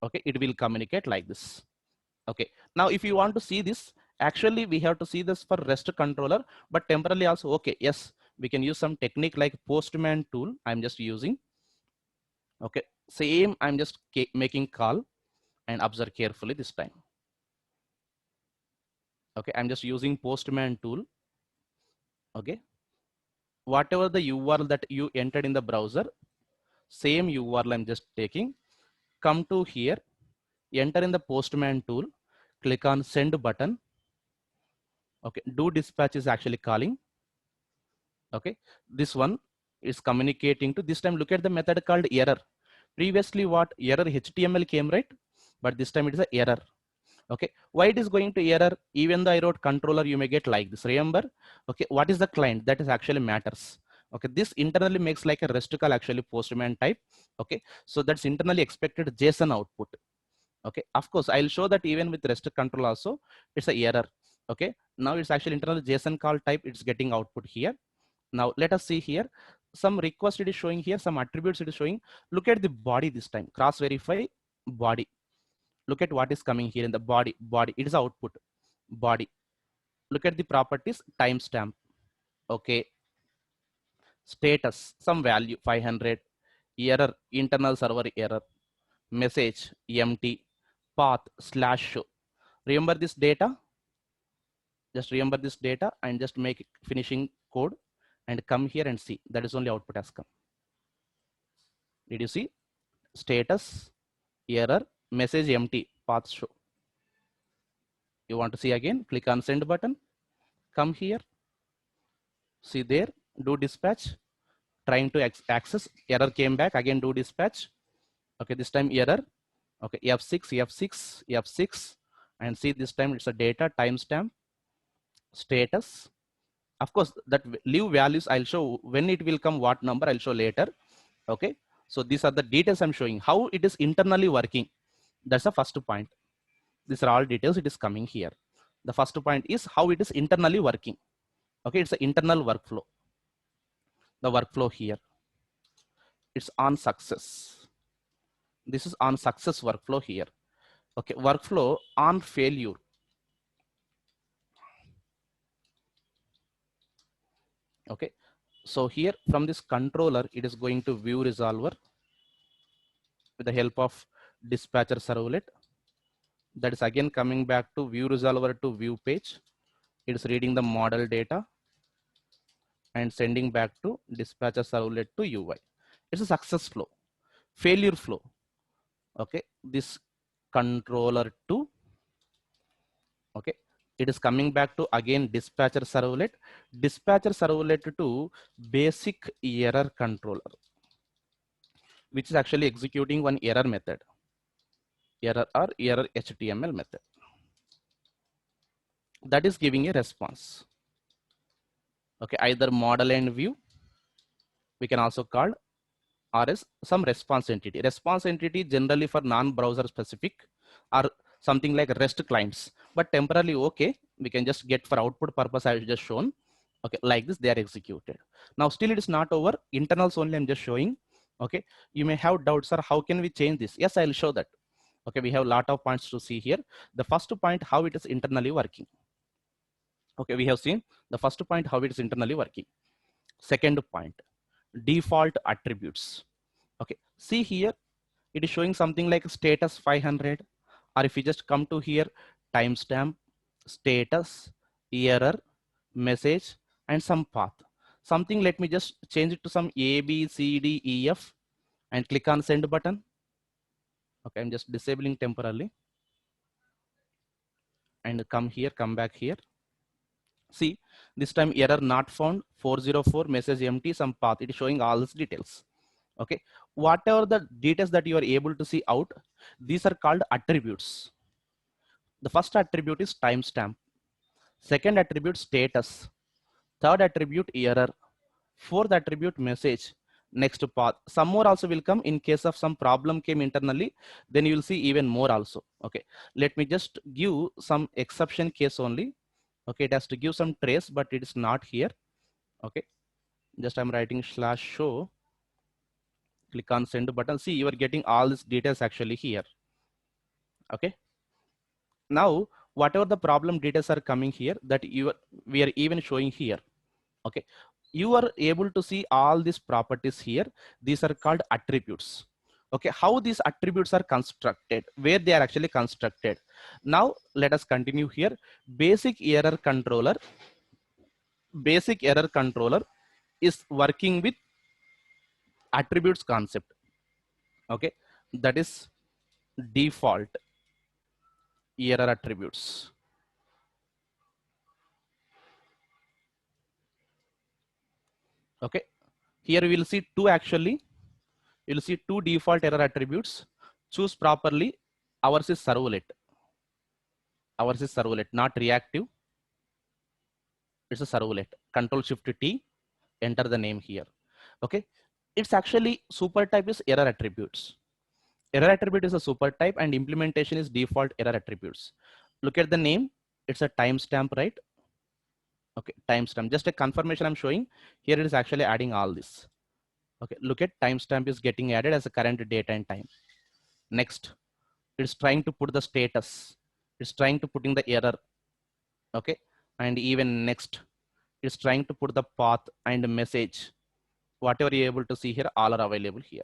okay, it will communicate like this. Okay, now if you want to see this, actually we have to see this for REST controller, but temporarily also, okay, yes, we can use some technique like Postman tool. I'm just using. Okay, same, I'm just making call, and observe carefully this time. Okay, I'm just using Postman tool. Okay, whatever the URL that you entered in the browser, same URL I'm just taking. Come to here, enter in the Postman tool, click on send button. Okay, do dispatch is actually calling. Okay, this one is communicating to, this time look at the method called error. Previously what error HTML came, right? But this time it is a error. Okay, why it is going to error? Even though I wrote controller, you may get like this. Remember, okay, what is the client? That is actually matters. Okay, this internally makes like a REST call, actually Postman type. Okay, so that's internally expected JSON output. Okay, of course I'll show that even with REST control also it's a error. Okay, now it's actually internal JSON call type, it's getting output here. Now let us see here, some request it is showing here, some attributes it is showing. Look at the body this time, cross verify body. Look at what is coming here in the body. It is output body. Look at the properties, timestamp. Okay, status, some value 500, error, internal server error, message empty, path slash show. Remember this data, just remember this data and just make finishing code and come here and see, that is only output has come. Did you see? Status, error, message empty, path show. You want to see again, click on send button, come here, see there, do dispatch, trying to access, error came back, again do dispatch. Okay, this time error. Okay, F6, and see this time it's a data, timestamp, status. Of course, that leave values I'll show when it will come, what number I'll show later. Okay, so these are the details I'm showing, how it is internally working. That's the first point. These are all details it is coming here. The first point is how it is internally working. Okay, it's an internal workflow. The workflow here, it's on success. This is on success workflow here. Okay, workflow on failure. Okay, so here from this controller, it is going to view resolver with the help of dispatcher servlet. That is again coming back to view resolver to view page. It is reading the model data and sending back to dispatcher servlet to UI. It's a success flow, failure flow. Okay, this controller to, okay, it is coming back to again dispatcher servlet to basic error controller, which is actually executing one error method, error or error HTML method, that is giving a response. Okay, either model and view we can also call, or as some response entity. Response entity generally for non-browser specific or something like REST clients, but temporarily, okay, we can just get for output purpose I just shown. Okay, like this they are executed. Now still it is not over, internals only I'm just showing. Okay, you may have doubts, sir, how can we change this? Yes, I'll show that. Okay, we have a lot of points to see here. The first point, how it is internally working. Okay, we have seen the first point, how it is internally working. Second point, default attributes. Okay, see here, it is showing something like status 500, or if you just come to here, timestamp, status, error, message, and some path. Something, let me just change it to some A, B, C, D, E, F, and click on send button. Okay, I'm just disabling temporarily. And come here, come back here. See, this time error not found, 404, message empty, some path. It is showing all these details. Okay, whatever the details that you are able to see out, these are called attributes. The first attribute is timestamp. Second attribute status. Third attribute error. Fourth attribute message. Next path. Some more also will come in case of some problem came internally. Then you will see even more also. Okay, let me just give some exception case only. Okay, it has to give some trace, but it is not here. Okay, just I'm writing /show. Click on send button. See, you are getting all these details actually here. Okay, now whatever the problem details are coming here, that we are even showing here. Okay, you are able to see all these properties here. These are called attributes. Okay, how these attributes are constructed, where they are actually constructed. Now let us continue here. Basic error controller is working with attributes concept. Okay, that is default error attributes. Okay, here we will see two actually. You'll see two default error attributes. Choose properly. Ours is servlet. Ours is servlet, not reactive. It's a servlet. Control Shift T, enter the name here. Okay, it's actually super type is error attributes. Error attribute is a super type and implementation is default error attributes. Look at the name. It's a timestamp, right? Okay, timestamp. Just a confirmation I'm showing. Here it is actually adding all this. Okay, look at timestamp is getting added as a current date and time. Next, it's trying to put the status. It's trying to put in the error. Okay, and even next, it's trying to put the path and message. Whatever you're able to see here, all are available here.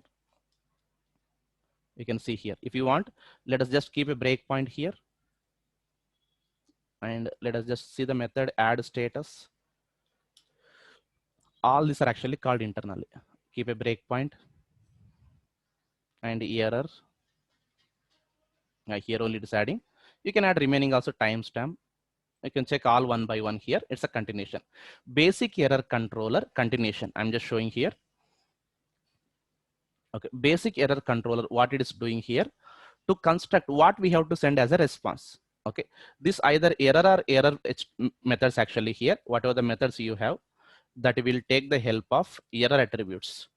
You can see here. If you want, let us just keep a breakpoint here. And let us just see the method add status. All these are actually called internally. Keep a breakpoint and error. Here only it is adding. You can add remaining also timestamp. You can check all one by one here. It's a continuation. Basic error controller continuation. I'm just showing here. Okay, basic error controller, what it is doing here to construct what we have to send as a response. Okay, this either error or error methods actually here, whatever the methods you have, that will take the help of error attributes.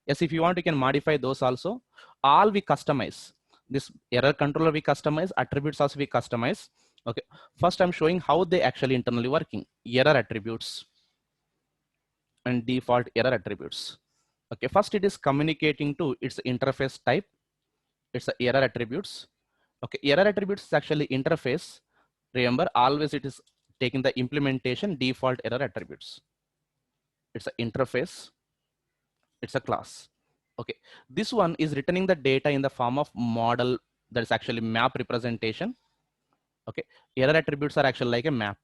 Yes, if you want, you can modify those also. All we customize. This error controller we customize, attributes also we customize. Okay, first I'm showing how they actually internally working. Error attributes and default error attributes. Okay, first it is communicating to its interface type. It's a error attributes. Okay, error attributes is actually interface. Remember, always it is taking the implementation default error attributes. It's an interface. It's a class. Okay, this one is returning the data in the form of model that is actually map representation. Okay, error attributes are actually like a map.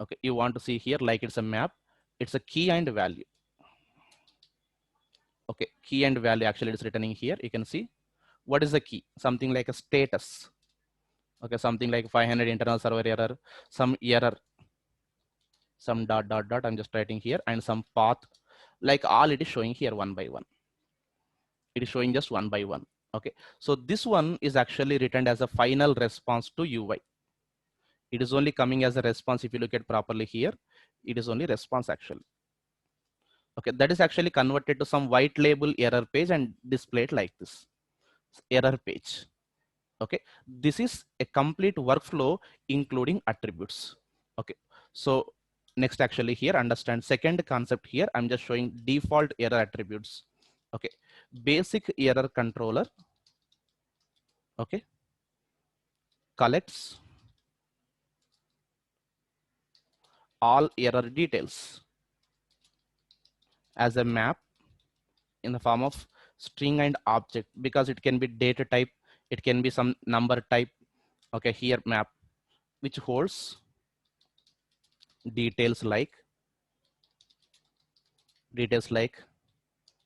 Okay, you want to see here like it's a map. It's a key and value. Okay, key and value actually is returning here. You can see what is the key, something like a status. Okay, something like 500 internal server error, some error, some dot dot dot. I'm just writing here, and some path. Like all it is showing here one by one. It is showing just one by one. Okay, so this one is actually written as a final response to UI. It is only coming as a response. If you look at properly here, it is only response actually. Okay, that is actually converted to some white label error page and displayed like this error page. Okay, this is a complete workflow including attributes. Okay, so next actually here understand second concept here. I'm just showing default error attributes. Okay, basic error controller, okay, collects all error details as a map in the form of string and object, because it can be data type, it can be some number type. Okay, here map which holds details like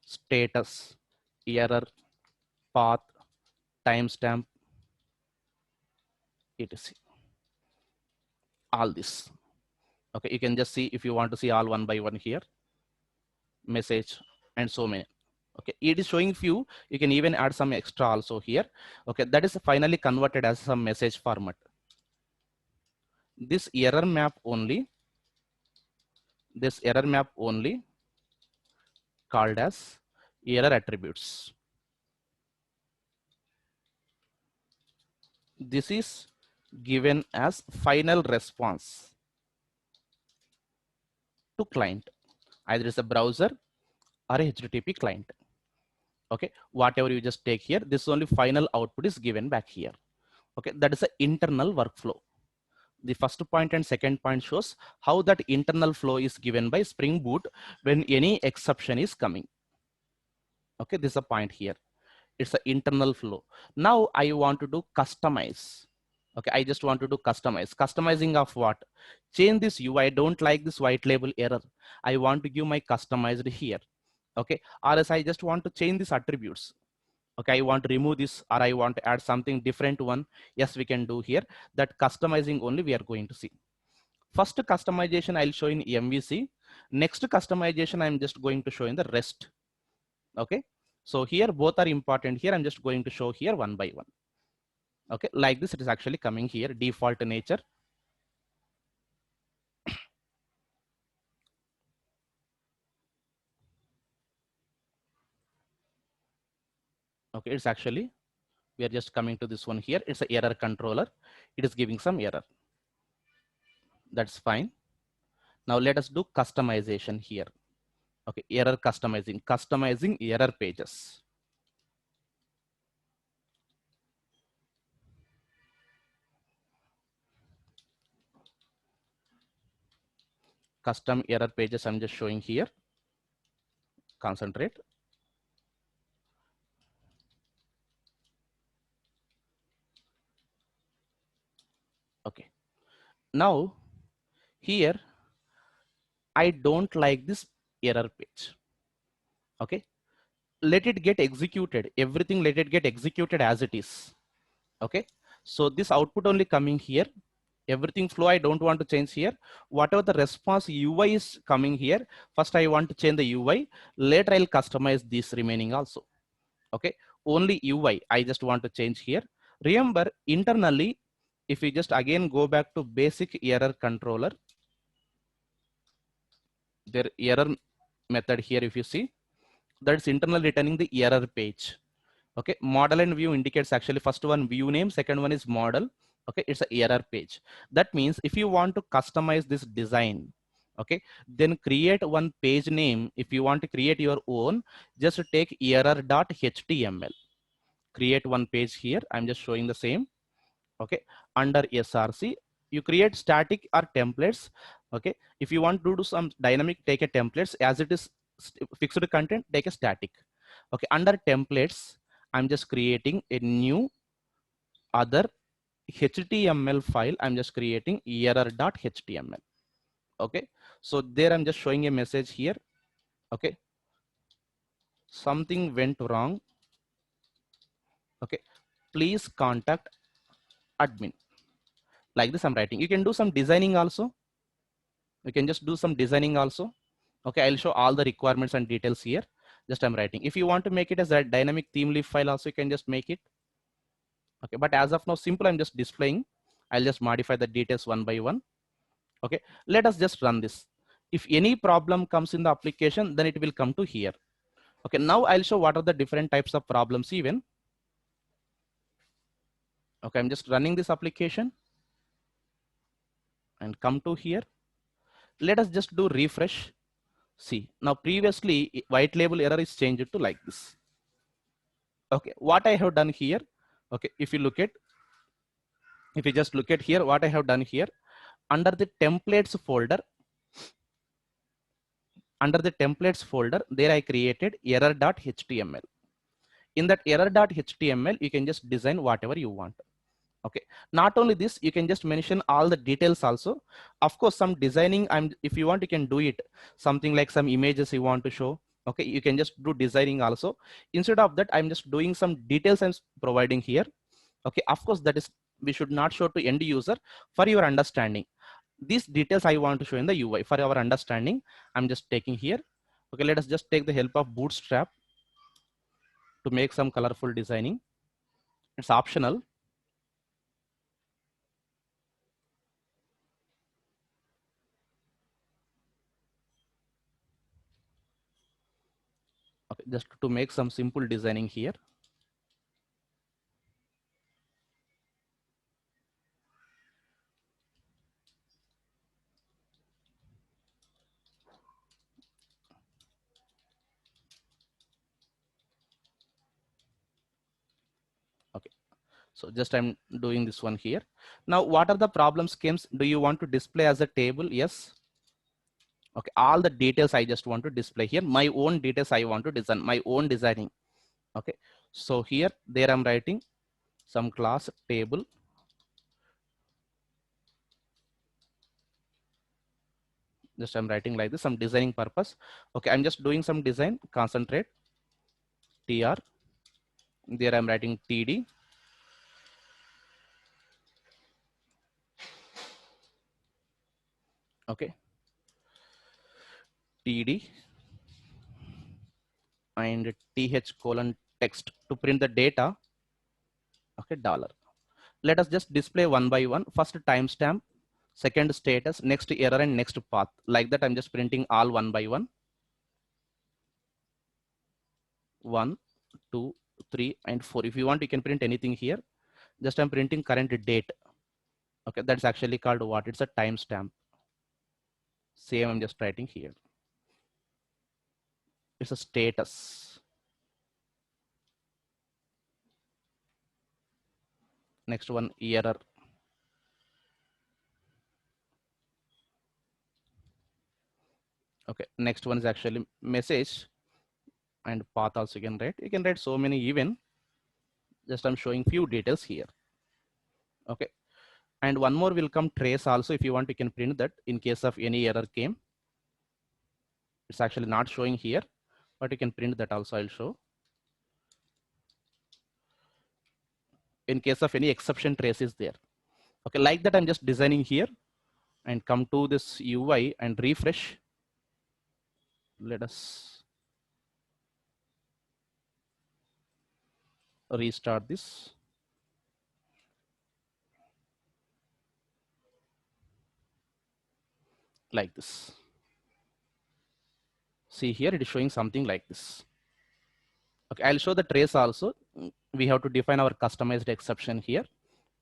status, error, path, timestamp, etc. All this. Okay, you can just see if you want to see all one by one here, message and so many. Okay, it is showing few. You can even add some extra also here. Okay, that is finally converted as some message format. This error map only, called as error attributes. This is given as final response to client, either it's a browser or a HTTP client. Okay, whatever you just take here, this only final output is given back here. Okay, that is an internal workflow. The first point and second point shows how that internal flow is given by Spring Boot when any exception is coming. Okay, this is a point here. It's an internal flow. Now I want to do customize. Okay, I just want to do customizing of what? Change this UI. I don't like this white label error. I want to give my customized here. Okay, or else I just want to change these attributes. Okay, I want to remove this, or I want to add something different one. Yes, we can do here. That customizing only we are going to see. First customization I'll show in MVC. Next customization I'm just going to show in the REST. Okay, so here both are important. Here I'm just going to show here one by one. Okay, like this it is actually coming here, default nature. Okay, it's actually, we are just coming to this one here. It's an error controller. It is giving some error. That's fine. Now let us do customization here. Okay, error customizing error pages. Custom error pages I'm just showing here. Concentrate. Okay, now here I don't like this error page. Okay, let it get executed. Everything let it get executed as it is. Okay, so this output only coming here. Everything flow I don't want to change here. Whatever the response UI is coming here, first I want to change the UI. Later I'll customize this remaining also. Okay, only UI I just want to change here. Remember internally, if we just again go back to basic error controller, their error method here, if you see, that's internally returning the error page. Okay, model and view indicates actually first one view name, second one is model. Okay, it's a error page. That means if you want to customize this design, okay, then create one page name. If you want to create your own, just take error.html, create one page here. I'm just showing the same. Okay, under SRC you create static or templates. Okay, if you want to do some dynamic, take a templates. As it is fixed content, take a static. Okay, under templates I'm just creating a new other HTML file. I'm just creating error.html. Okay, so there I'm just showing a message here. Okay, something went wrong. Okay, please contact admin. Like this I'm writing. You can do some designing also. You can just do some designing also. Okay, I'll show all the requirements and details here. Just I'm writing. If you want to make it as a dynamic theme leaf file also, you can just make it. Okay, but as of now simple, I'm just displaying. I'll just modify the details one by one. Okay, let us just run this. If any problem comes in the application, then it will come to here. Okay, now I'll show what are the different types of problems even. Okay, I'm just running this application and come to here. Let us just do refresh. See, now previously white label error is changed to like this. Okay, what I have done here, okay, if you just look at here, what I have done here, under the templates folder, there I created error.html. In that error.html, you can just design whatever you want. Okay, not only this, you can just mention all the details also. Of course, some designing, if you want, you can do it. Something like some images you want to show. Okay, you can just do designing also. Instead of that, I'm just doing some details I'm providing here. Okay, of course, that is, we should not show to end user for your understanding. These details I want to show in the UI for our understanding. I'm just taking here. Okay, let us just take the help of Bootstrap to make some colorful designing. It's optional. Okay, just to make some simple designing here. Okay, so just I'm doing this one here. Now, what are the problem schemes? Do you want to display as a table? Yes. Okay, all the details I just want to display here. My own details I want to design, my own designing. Okay, so here, there I'm writing some class table. Just I'm writing like this, some designing purpose. Okay, I'm just doing some design, concentrate, tr. There I'm writing td. Okay, td and th colon text to print the data. Okay, dollar. Let us just display one by one. First timestamp, second status, next error, and next path. Like that, I'm just printing all one by one. 1, 2, 3, and 4. If you want, you can print anything here. Just I'm printing current date. Okay, that's actually called what? It's a timestamp. Same, I'm just writing here. It's a status. Next one, error. Okay, next one is actually message, and path also you can write. You can write so many even. Just I'm showing few details here. Okay, and one more will come trace also. If you want, you can print that in case of any error came. It's actually not showing here, but you can print that also. I'll show. In case of any exception, trace is there. Okay, like that, I'm just designing here and come to this UI and refresh. Let us restart this. Like this. See here, it is showing something like this. Okay, I'll show the trace also. We have to define our customized exception here.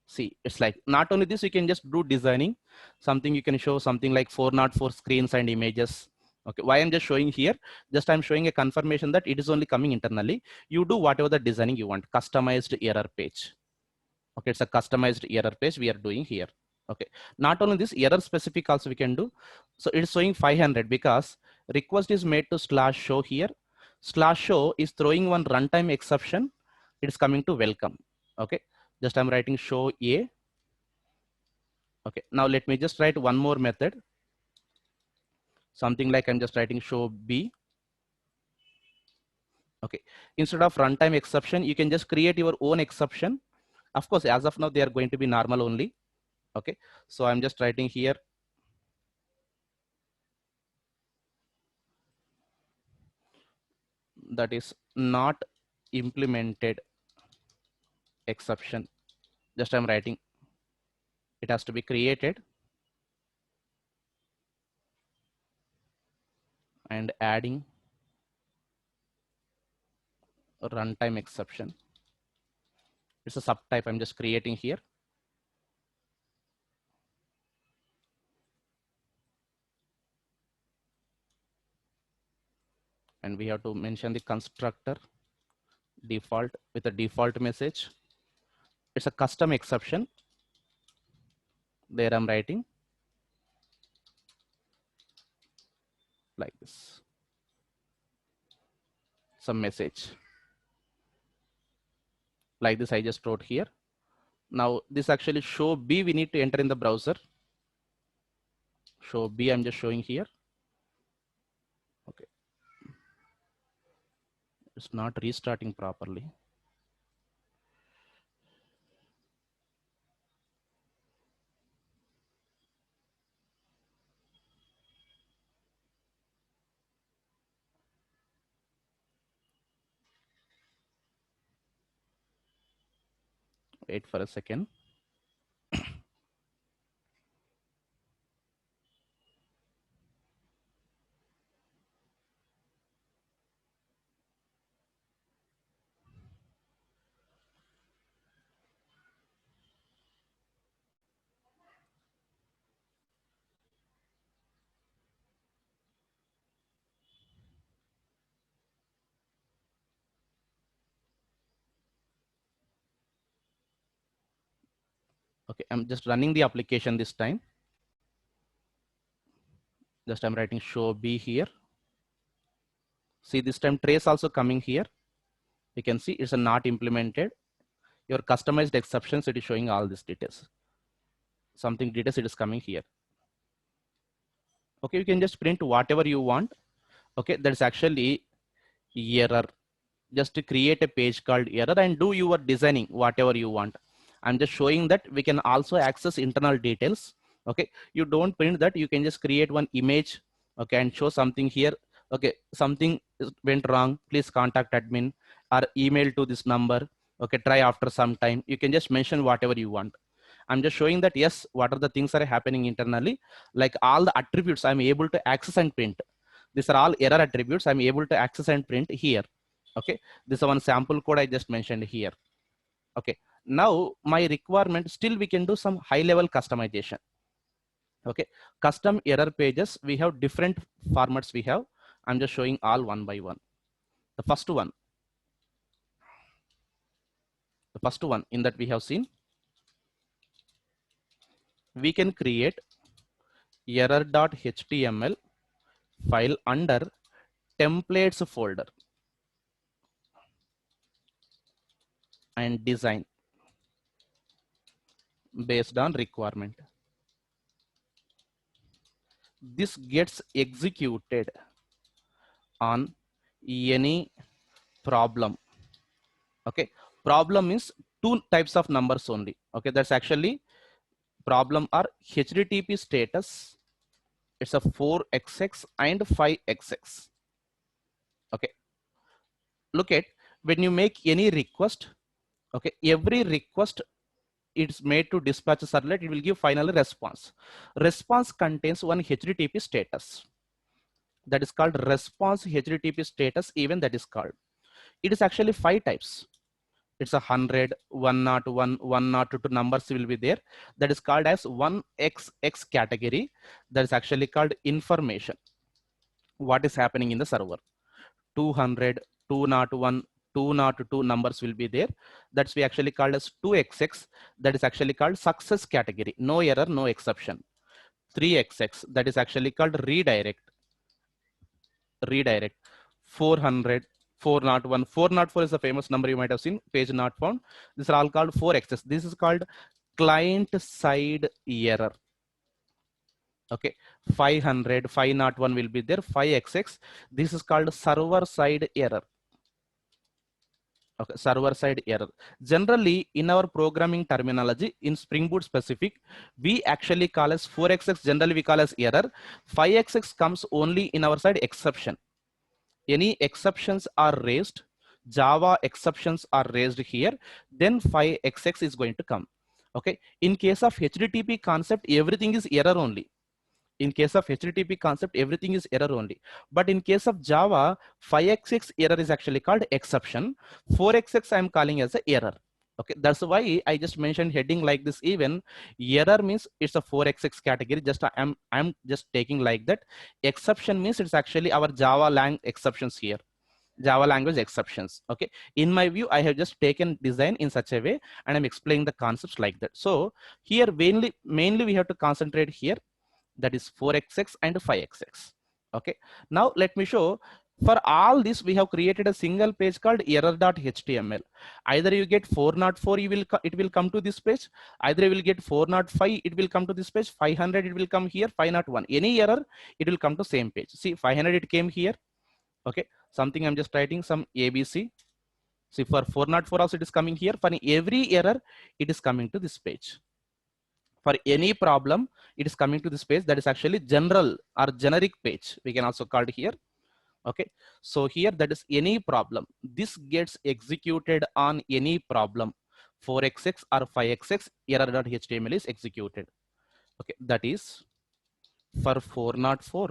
See, it's like not only this, you can just do designing. Something you can show something like 404 screens and images. Okay, why I'm just showing here, just I'm showing a confirmation that it is only coming internally. You do whatever the designing you want, customized error page. Okay, it's a customized error page we are doing here. Okay, not only this, error specific also we can do. So it's showing 500 because request is made to slash show here. Slash show is throwing one runtime exception. It's coming to welcome. Okay, just I'm writing show a. Okay, now let me just write one more method. Something like I'm just writing show b. Okay, instead of runtime exception, you can just create your own exception. Of course, as of now, they are going to be normal only. Okay, so I'm just writing here. That is not implemented exception. Just I'm writing. It has to be created and adding a runtime exception. It's a subtype I'm just creating here. and we have to mention the constructor default with a default message. It's a custom exception. There I'm writing like this, some message like this I just wrote here. Now this actually show B we need to enter in the browser. Show B I'm just showing here. Okay, it's not restarting properly. Wait for a second. Okay, I'm just running the application this time. Just I'm writing show B here. See, this time trace also coming here. You can see it's a not implemented. Your customized exceptions, it is showing all these details. Something details, it is coming here. Okay, you can just print whatever you want. Okay, that's actually error. Just to create a page called error and do your designing whatever you want. I'm just showing that we can also access internal details. Okay, you don't print that, you can just create one image. Okay, and show something here. Okay, something went wrong, please contact admin or email to this number. Okay, try after some time. You can just mention whatever you want. I'm just showing that yes, what are the things are happening internally, like all the attributes I'm able to access and print. These are all error attributes I'm able to access and print here. Okay, this is one sample code I just mentioned here. Okay, now my requirement, still we can do some high level customization. Okay, custom error pages, we have different formats we have. I'm just showing all one by one. The first one in that we have seen, we can create error.html file under templates folder and design based on requirement. This gets executed on any problem. Okay, problem is two types of numbers only. Okay, that's actually problem are HTTP status. It's a 4xx and 5xx. Okay, look at when you make any request. Okay, every request it's made to dispatch a servlet, it will give final response. Response contains one HTTP status. That is called response HTTP status, even that is called. It is actually 5 types. It's 100, 101, 102 numbers will be there. That is called as 1xx category. That is actually called information. What is happening in the server? 200, 201, 202 numbers will be there. That's we actually called as 2xx. That is actually called success category. No error, no exception. 3xx, that is actually called redirect. 400, 401, 404 is a famous number you might have seen, page not found. These are all called 4xx. This is called client side error. Okay, 500, 501 will be there, 5xx. This is called server side error. Okay, server side error. Generally, in our programming terminology, in Spring Boot specific, we actually call as 4xx, generally we call as error. 5xx comes only in our side exception. Any exceptions are raised, Java exceptions are raised here, then 5xx is going to come. Okay, in case of HTTP concept, everything is error only. In case of HTTP concept, everything is error only. But in case of Java, 5xx error is actually called exception. 4xx I am calling as a error. Okay, that's why I just mentioned heading like this. Even error means it's a 4xx category. Just I'm just taking like that. Exception means it's actually our Java lang exceptions here. Java language exceptions. Okay. In my view, I have just taken design in such a way, and I'm explaining the concepts like that. So here mainly we have to concentrate here. That is 4xx and 5xx. Okay. Now let me show. For all this, we have created a single page called error.html. Either you get 404, it will come to this page. Either you will get 405, it will come to this page. 500, it will come here. 501, any error, it will come to same page. See, 500, it came here. Okay, something I'm just writing some ABC. See, for 404 also it is coming here. For every error, it is coming to this page. For any problem, it is coming to this page. That is actually general or generic page. We can also call it here. Okay, so here that is any problem. This gets executed on any problem. 4xx or 5xx error.html is executed. Okay, that is for 404,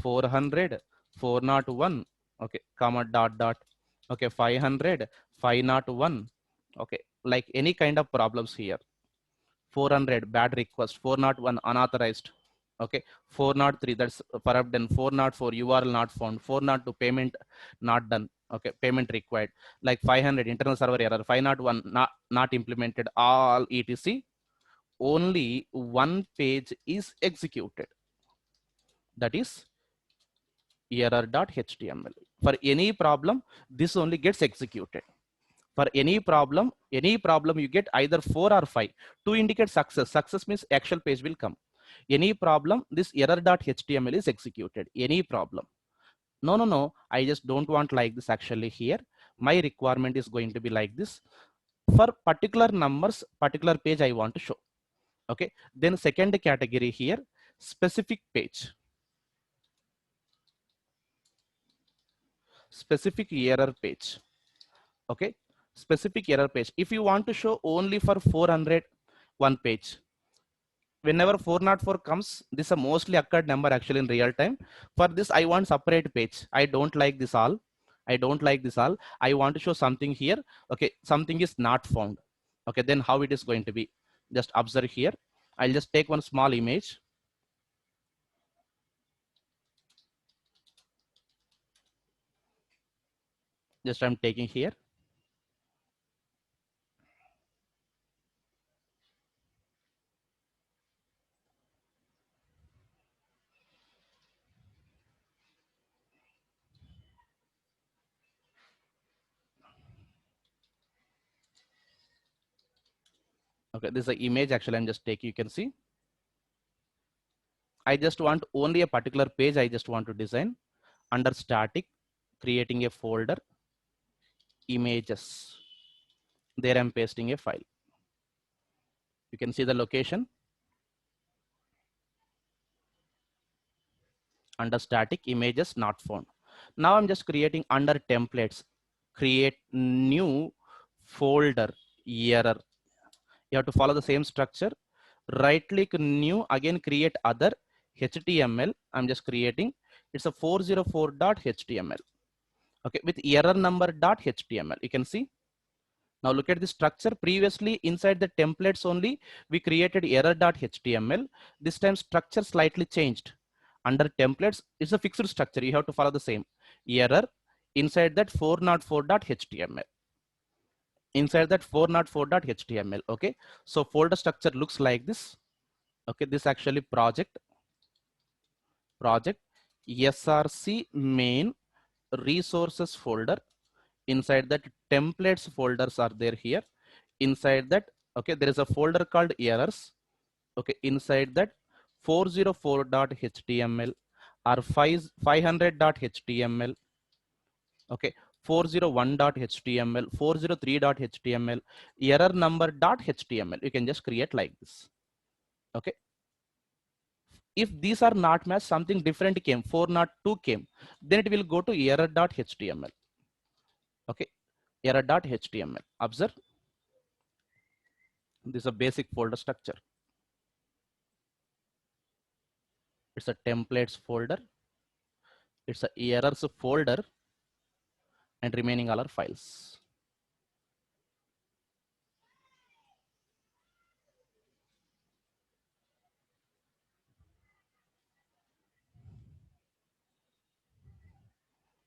400, 401. Okay, comma dot dot. Okay, 500, 501. Okay, like any kind of problems here. 400 bad request, 401 unauthorized. Okay, 403 that's forbidden, 404 URL not found, 402 payment not done. Okay, payment required. Like 500 internal server error, 501 not implemented, all etc. Only one page is executed. That is error.html. For any problem, this only gets executed. For any problem you get either 4 or 5 to indicate success. Success means actual page will come. Any problem, this error.html is executed. Any problem. No, I just don't want like this actually here. My requirement is going to be like this. For particular numbers, particular page I want to show. Okay, then second category here, specific page. Specific error page. Okay, specific error page. If you want to show only for 400 one page, whenever 404 comes, this is a mostly occurred number actually in real time. For this, I want separate page. I don't like this all. I don't like this all. I want to show something here. Okay, something is not found. Okay, then how it is going to be? Just observe here. I'll just take one small image. Just I'm taking here. Okay, this is an image actually I'm just taking. You can see. I just want only a particular page. I just want to design under static, creating a folder, images. There I'm pasting a file. You can see the location under static, images not found. Now I'm just creating under templates, create new folder, error. You have to follow the same structure. Right click new, again create other, HTML. I'm just creating, it's a 404.html. Okay, with error number.html. You can see. Now look at the structure. Previously inside the templates only we created error.html. This time structure slightly changed. Under templates, it's a fixed structure. You have to follow the same. Error, inside that 404.html. Inside that 404.html. Okay, so folder structure looks like this. Okay, this actually project src main resources folder. Inside that templates folders are there here. Inside that, okay, there is a folder called errors. Okay, inside that 404.html or 500.html. Okay, 401.html, 403.html, error number.html. You can just create like this. Okay, if these are not matched, something different came, 402 came, then it will go to error.html. Okay, error.html. Observe, this is a basic folder structure. It's a templates folder, it's a errors folder, and remaining all are files.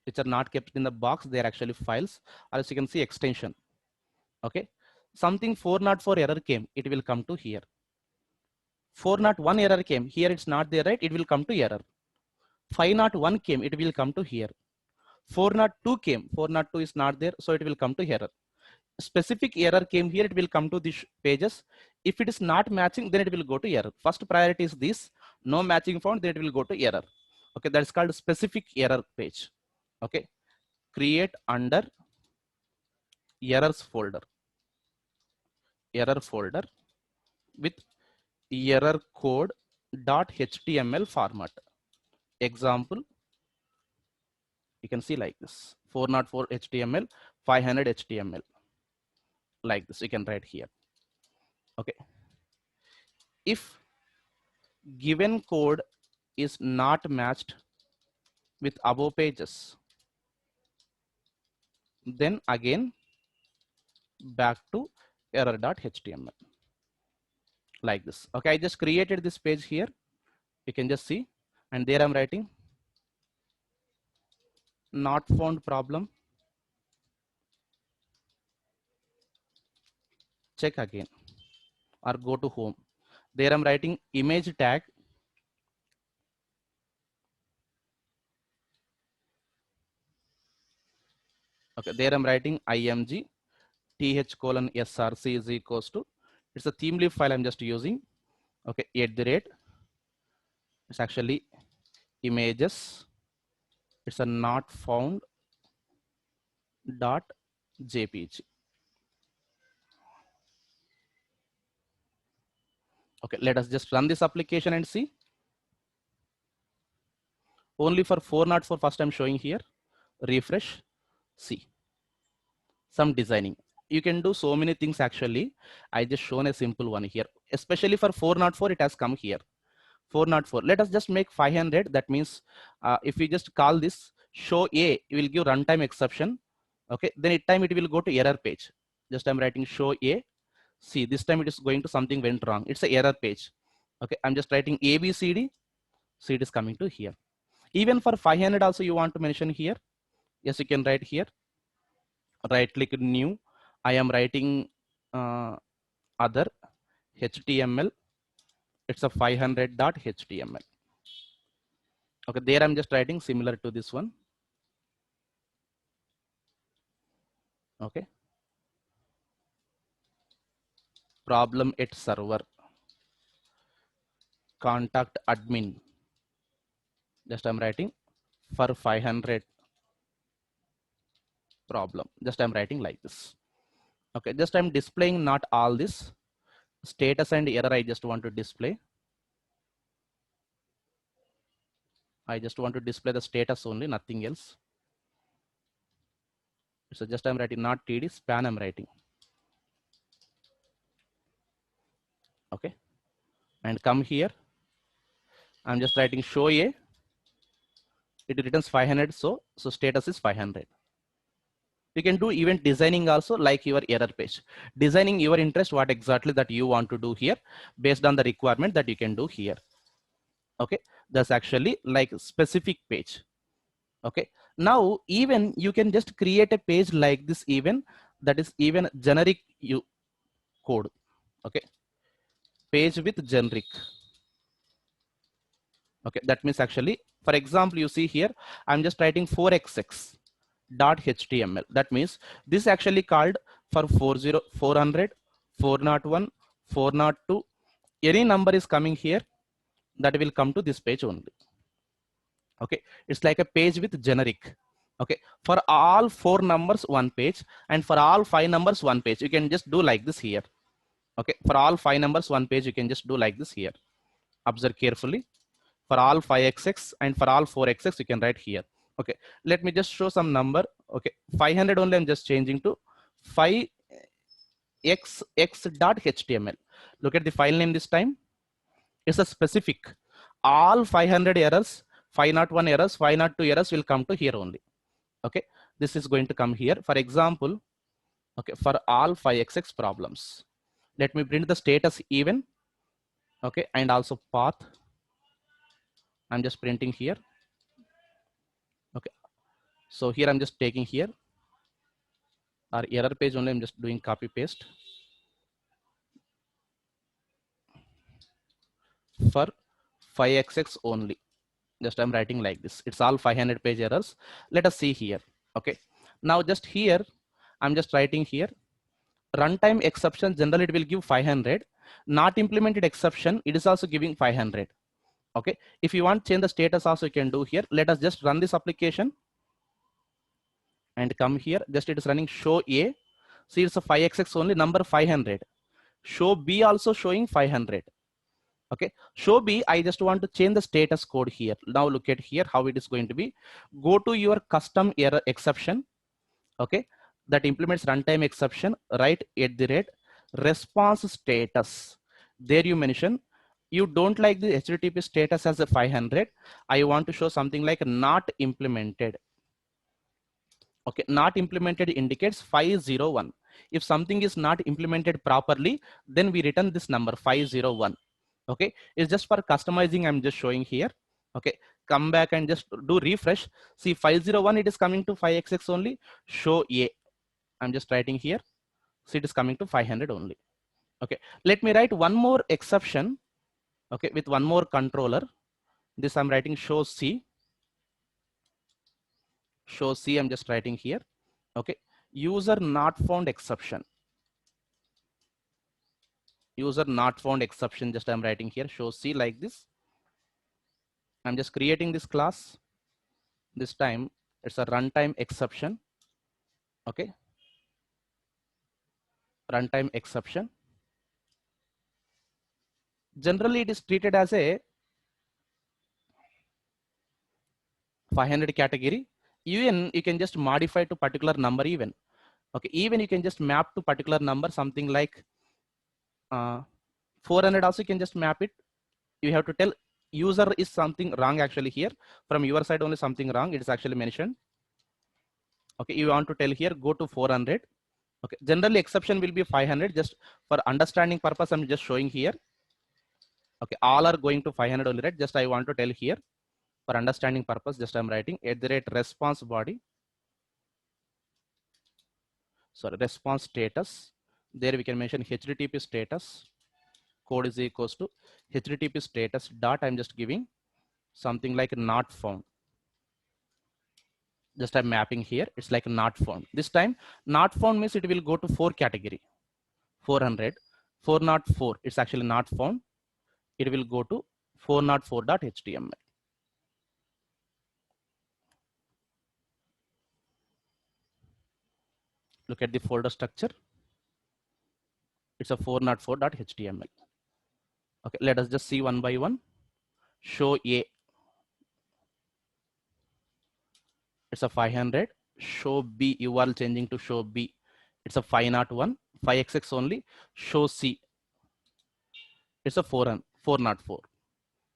which are not kept in the box, they are actually files. Or as you can see extension. Okay. Something 404 error came, it will come to here. 401 error came, here it's not there, right? It will come to error. 501 came, it will come to here. 402 came, 402 is not there, so it will come to error. Specific error came here, it will come to these pages. If it is not matching, then it will go to error. First priority is this, no matching found, then it will go to error. Okay, that's called specific error page. Okay, create under errors folder, error folder with error code .html format. Example, you can see like this, 404 HTML, 500 HTML, like this, you can write here. Okay, if given code is not matched with above pages, then again back to error.html, like this. Okay, I just created this page here, you can just see, and there I'm writing not found problem, check again, or go to home. There I'm writing image tag, okay, there I'm writing img th:/src is equals to, it's a themely file I'm just using. Okay, at the rate, it's actually images, it's a not found dot jpg. Okay, let us just run this application and see. Only for 404 first I'm showing here. Refresh, see some designing. You can do so many things actually. I just shown a simple one here. Especially for 404, it has come here. 404. Let us just make 500. That means if we just call this show A, you will give runtime exception. Okay, then it time it will go to error page. Just I'm writing show A. See, this time it is going to something went wrong. It's a error page. Okay, I'm just writing ABCD. So it is coming to here. Even for 500 also you want to mention here. Yes, you can write here. Right click new. I am writing other HTML. It's a 500.html. Okay, there I'm just writing similar to this one. Okay. Problem at server. Contact admin. Just I'm writing for 500 problem. Just I'm writing like this. Okay, just I'm displaying not all this. Status and error I just want to display. I just want to display the status only, nothing else. So just I'm writing not TD, span I'm writing. Okay, and come here. I'm just writing show A. It returns 500, so status is 500. You can do even designing also like your error page. Designing your interest, what exactly that you want to do here based on the requirement that you can do here. Okay, that's actually like specific page. Okay, now even you can just create a page like this, even that is even generic code. Okay, page with generic. Okay, that means actually, for example, you see here, I'm just writing 4xx dot html. That means this actually called for 400, 401, 402. Any number is coming here, that will come to this page only. Okay, it's like a page with generic. Okay, for all 4 numbers, 1 page, and for all 5 numbers, 1 page. You can just do like this here. Okay, for all 5 numbers, 1 page, you can just do like this here. Observe carefully. For all 5xx and for all 4xx, you can write here. Okay, let me just show some number. Okay, 500 only I'm just changing to 5xx.html. Look at the file name this time. It's a specific. All 500 errors, 501 errors, 502 errors will come to here only. Okay, this is going to come here. For example, okay, for all 5xx problems, let me print the status even. Okay, and also path. I'm just printing here. Okay, So here I'm just taking here our error page only. I'm just doing copy paste for 5xx only. Just I'm writing like this. It's all 500 page errors. Let us see here. Okay. Now just here, I'm just writing here runtime exception. Generally it will give 500. Not implemented exception, it is also giving 500. Okay. If you want to change the status also you can do here. Let us just run this application and come here. Just it is running show A. See, it's a 5xx only, number 500. Show B also showing 500. Okay, show B, I just want to change the status code here. Now look at here how it is going to be. Go to your custom error exception. Okay, that implements runtime exception, write @ response status. There you mention you don't like the HTTP status as a 500. I want to show something like not implemented. Okay, not implemented indicates 501. If something is not implemented properly, then we return this number 501. Okay, it's just for customizing. I'm just showing here. Okay, come back and just do refresh. See 501, it is coming to 5xx only. Show A, I'm just writing here. See, it is coming to 500 only. Okay, let me write one more exception. Okay, with one more controller. This I'm writing show C. Show C, I'm just writing here. Okay, user not found exception. User not found exception, just I'm writing here show C like this. I'm just creating this class. This time it's a runtime exception. Okay, runtime exception. Generally it is treated as a 500 category. Even you can just modify to particular number even. Okay, even you can just map to particular number, something like 400 also you can just map it. You have to tell user is something wrong actually here. From your side only something wrong, it is actually mentioned. Okay, you want to tell here go to 400. Okay, generally exception will be 500. Just for understanding purpose, I'm just showing here. Okay, all are going to 500 only, right? Just I want to tell here for understanding purpose, just I'm writing @ response body. Sorry, response status. There we can mention HTTP status. Code is equals to HTTP status dot. I'm just giving something like not found. Just I'm mapping here. It's like not found. This time not found means it will go to 4 category. 400, 404. It's actually not found. It will go to 404.html. Look at the folder structure. It's a 404.html. Okay, let us just see one by one. Show A. It's a 500. Show B, you are changing to show B. It's a 501, 5xx only. Show C. It's a 404.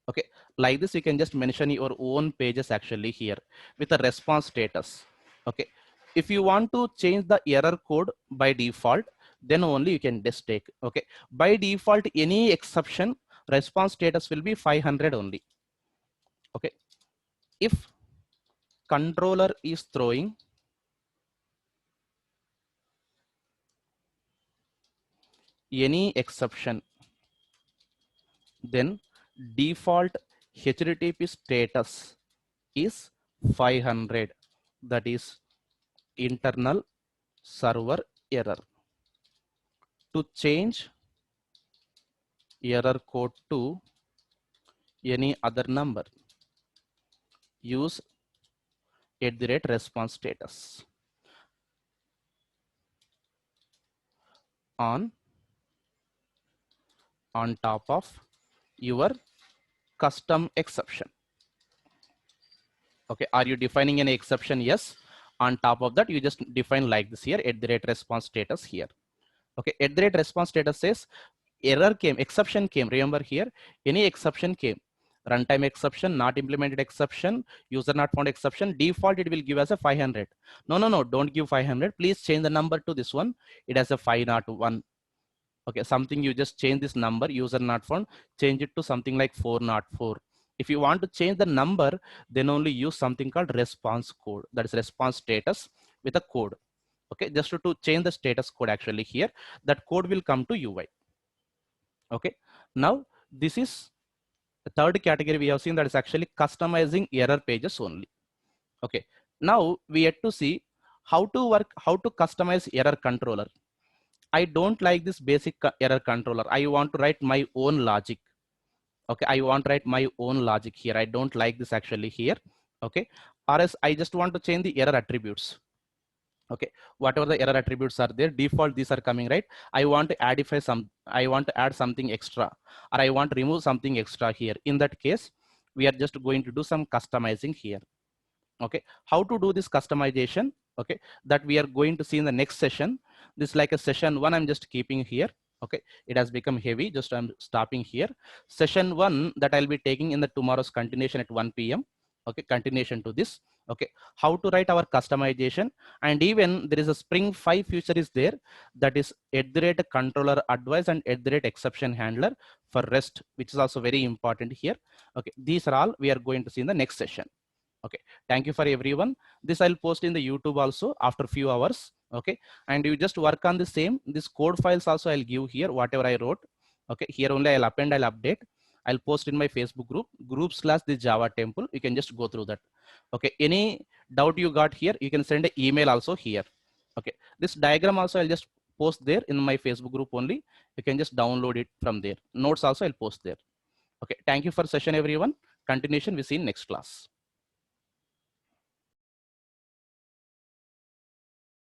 Okay, like this you can just mention your own pages actually here with a response status. Okay, if you want to change the error code by default, then only you can just take. Okay, by default any exception response status will be 500 only. Okay, if controller is throwing any exception, then default HTTP status is 500. That is internal server error. To change error code to any other number, use @ response status on top of your custom exception. Okay, are you defining any exception? Yes. On top of that, you just define like this here @ response status here. Okay, @ response status says error came, exception came. Remember here, any exception came. Runtime exception, not implemented exception, user not found exception. Default it will give us a 500. No, don't give 500. Please change the number to this one. It has a 501. Okay, something you just change this number, user not found, change it to something like 404. If you want to change the number, then only use something called response code, that is response status with a code. Okay, just to change the status code actually here, that code will come to UI. Okay, now this is the third category we have seen, that is actually customizing error pages only. Okay, now we have to see how to customize error controller. I don't like this basic error controller. I want to write my own logic. Okay, I want to write my own logic here. I don't like this actually here. Okay, or else I just want to change the error attributes. Okay, whatever the error attributes are there, default these are coming, right? I want to I want to add something extra, or I want to remove something extra here. In that case, we are just going to do some customizing here. Okay, how to do this customization? Okay, that we are going to see in the next session. This is like a session 1 I'm just keeping here. Okay, it has become heavy, just I'm stopping here. Session 1 that I'll be taking in the tomorrow's continuation at 1 p.m. Okay, continuation to this. Okay, how to write our customization, and even there is a Spring 5 feature is there, that is @controller advice and @exception handler for REST, which is also very important here. Okay, these are all we are going to see in the next session. Okay, thank you for everyone. This I'll post in the YouTube also after few hours. Okay, and you just work on the same. This code files also I'll give here, whatever I wrote. Okay, here only I'll append, I'll update. I'll post in my Facebook group/ the Java temple. You can just go through that. Okay, any doubt you got here, you can send an email also here. Okay, this diagram also I'll just post there in my Facebook group only. You can just download it from there. Notes also I'll post there. Okay, thank you for session everyone. Continuation we see in next class.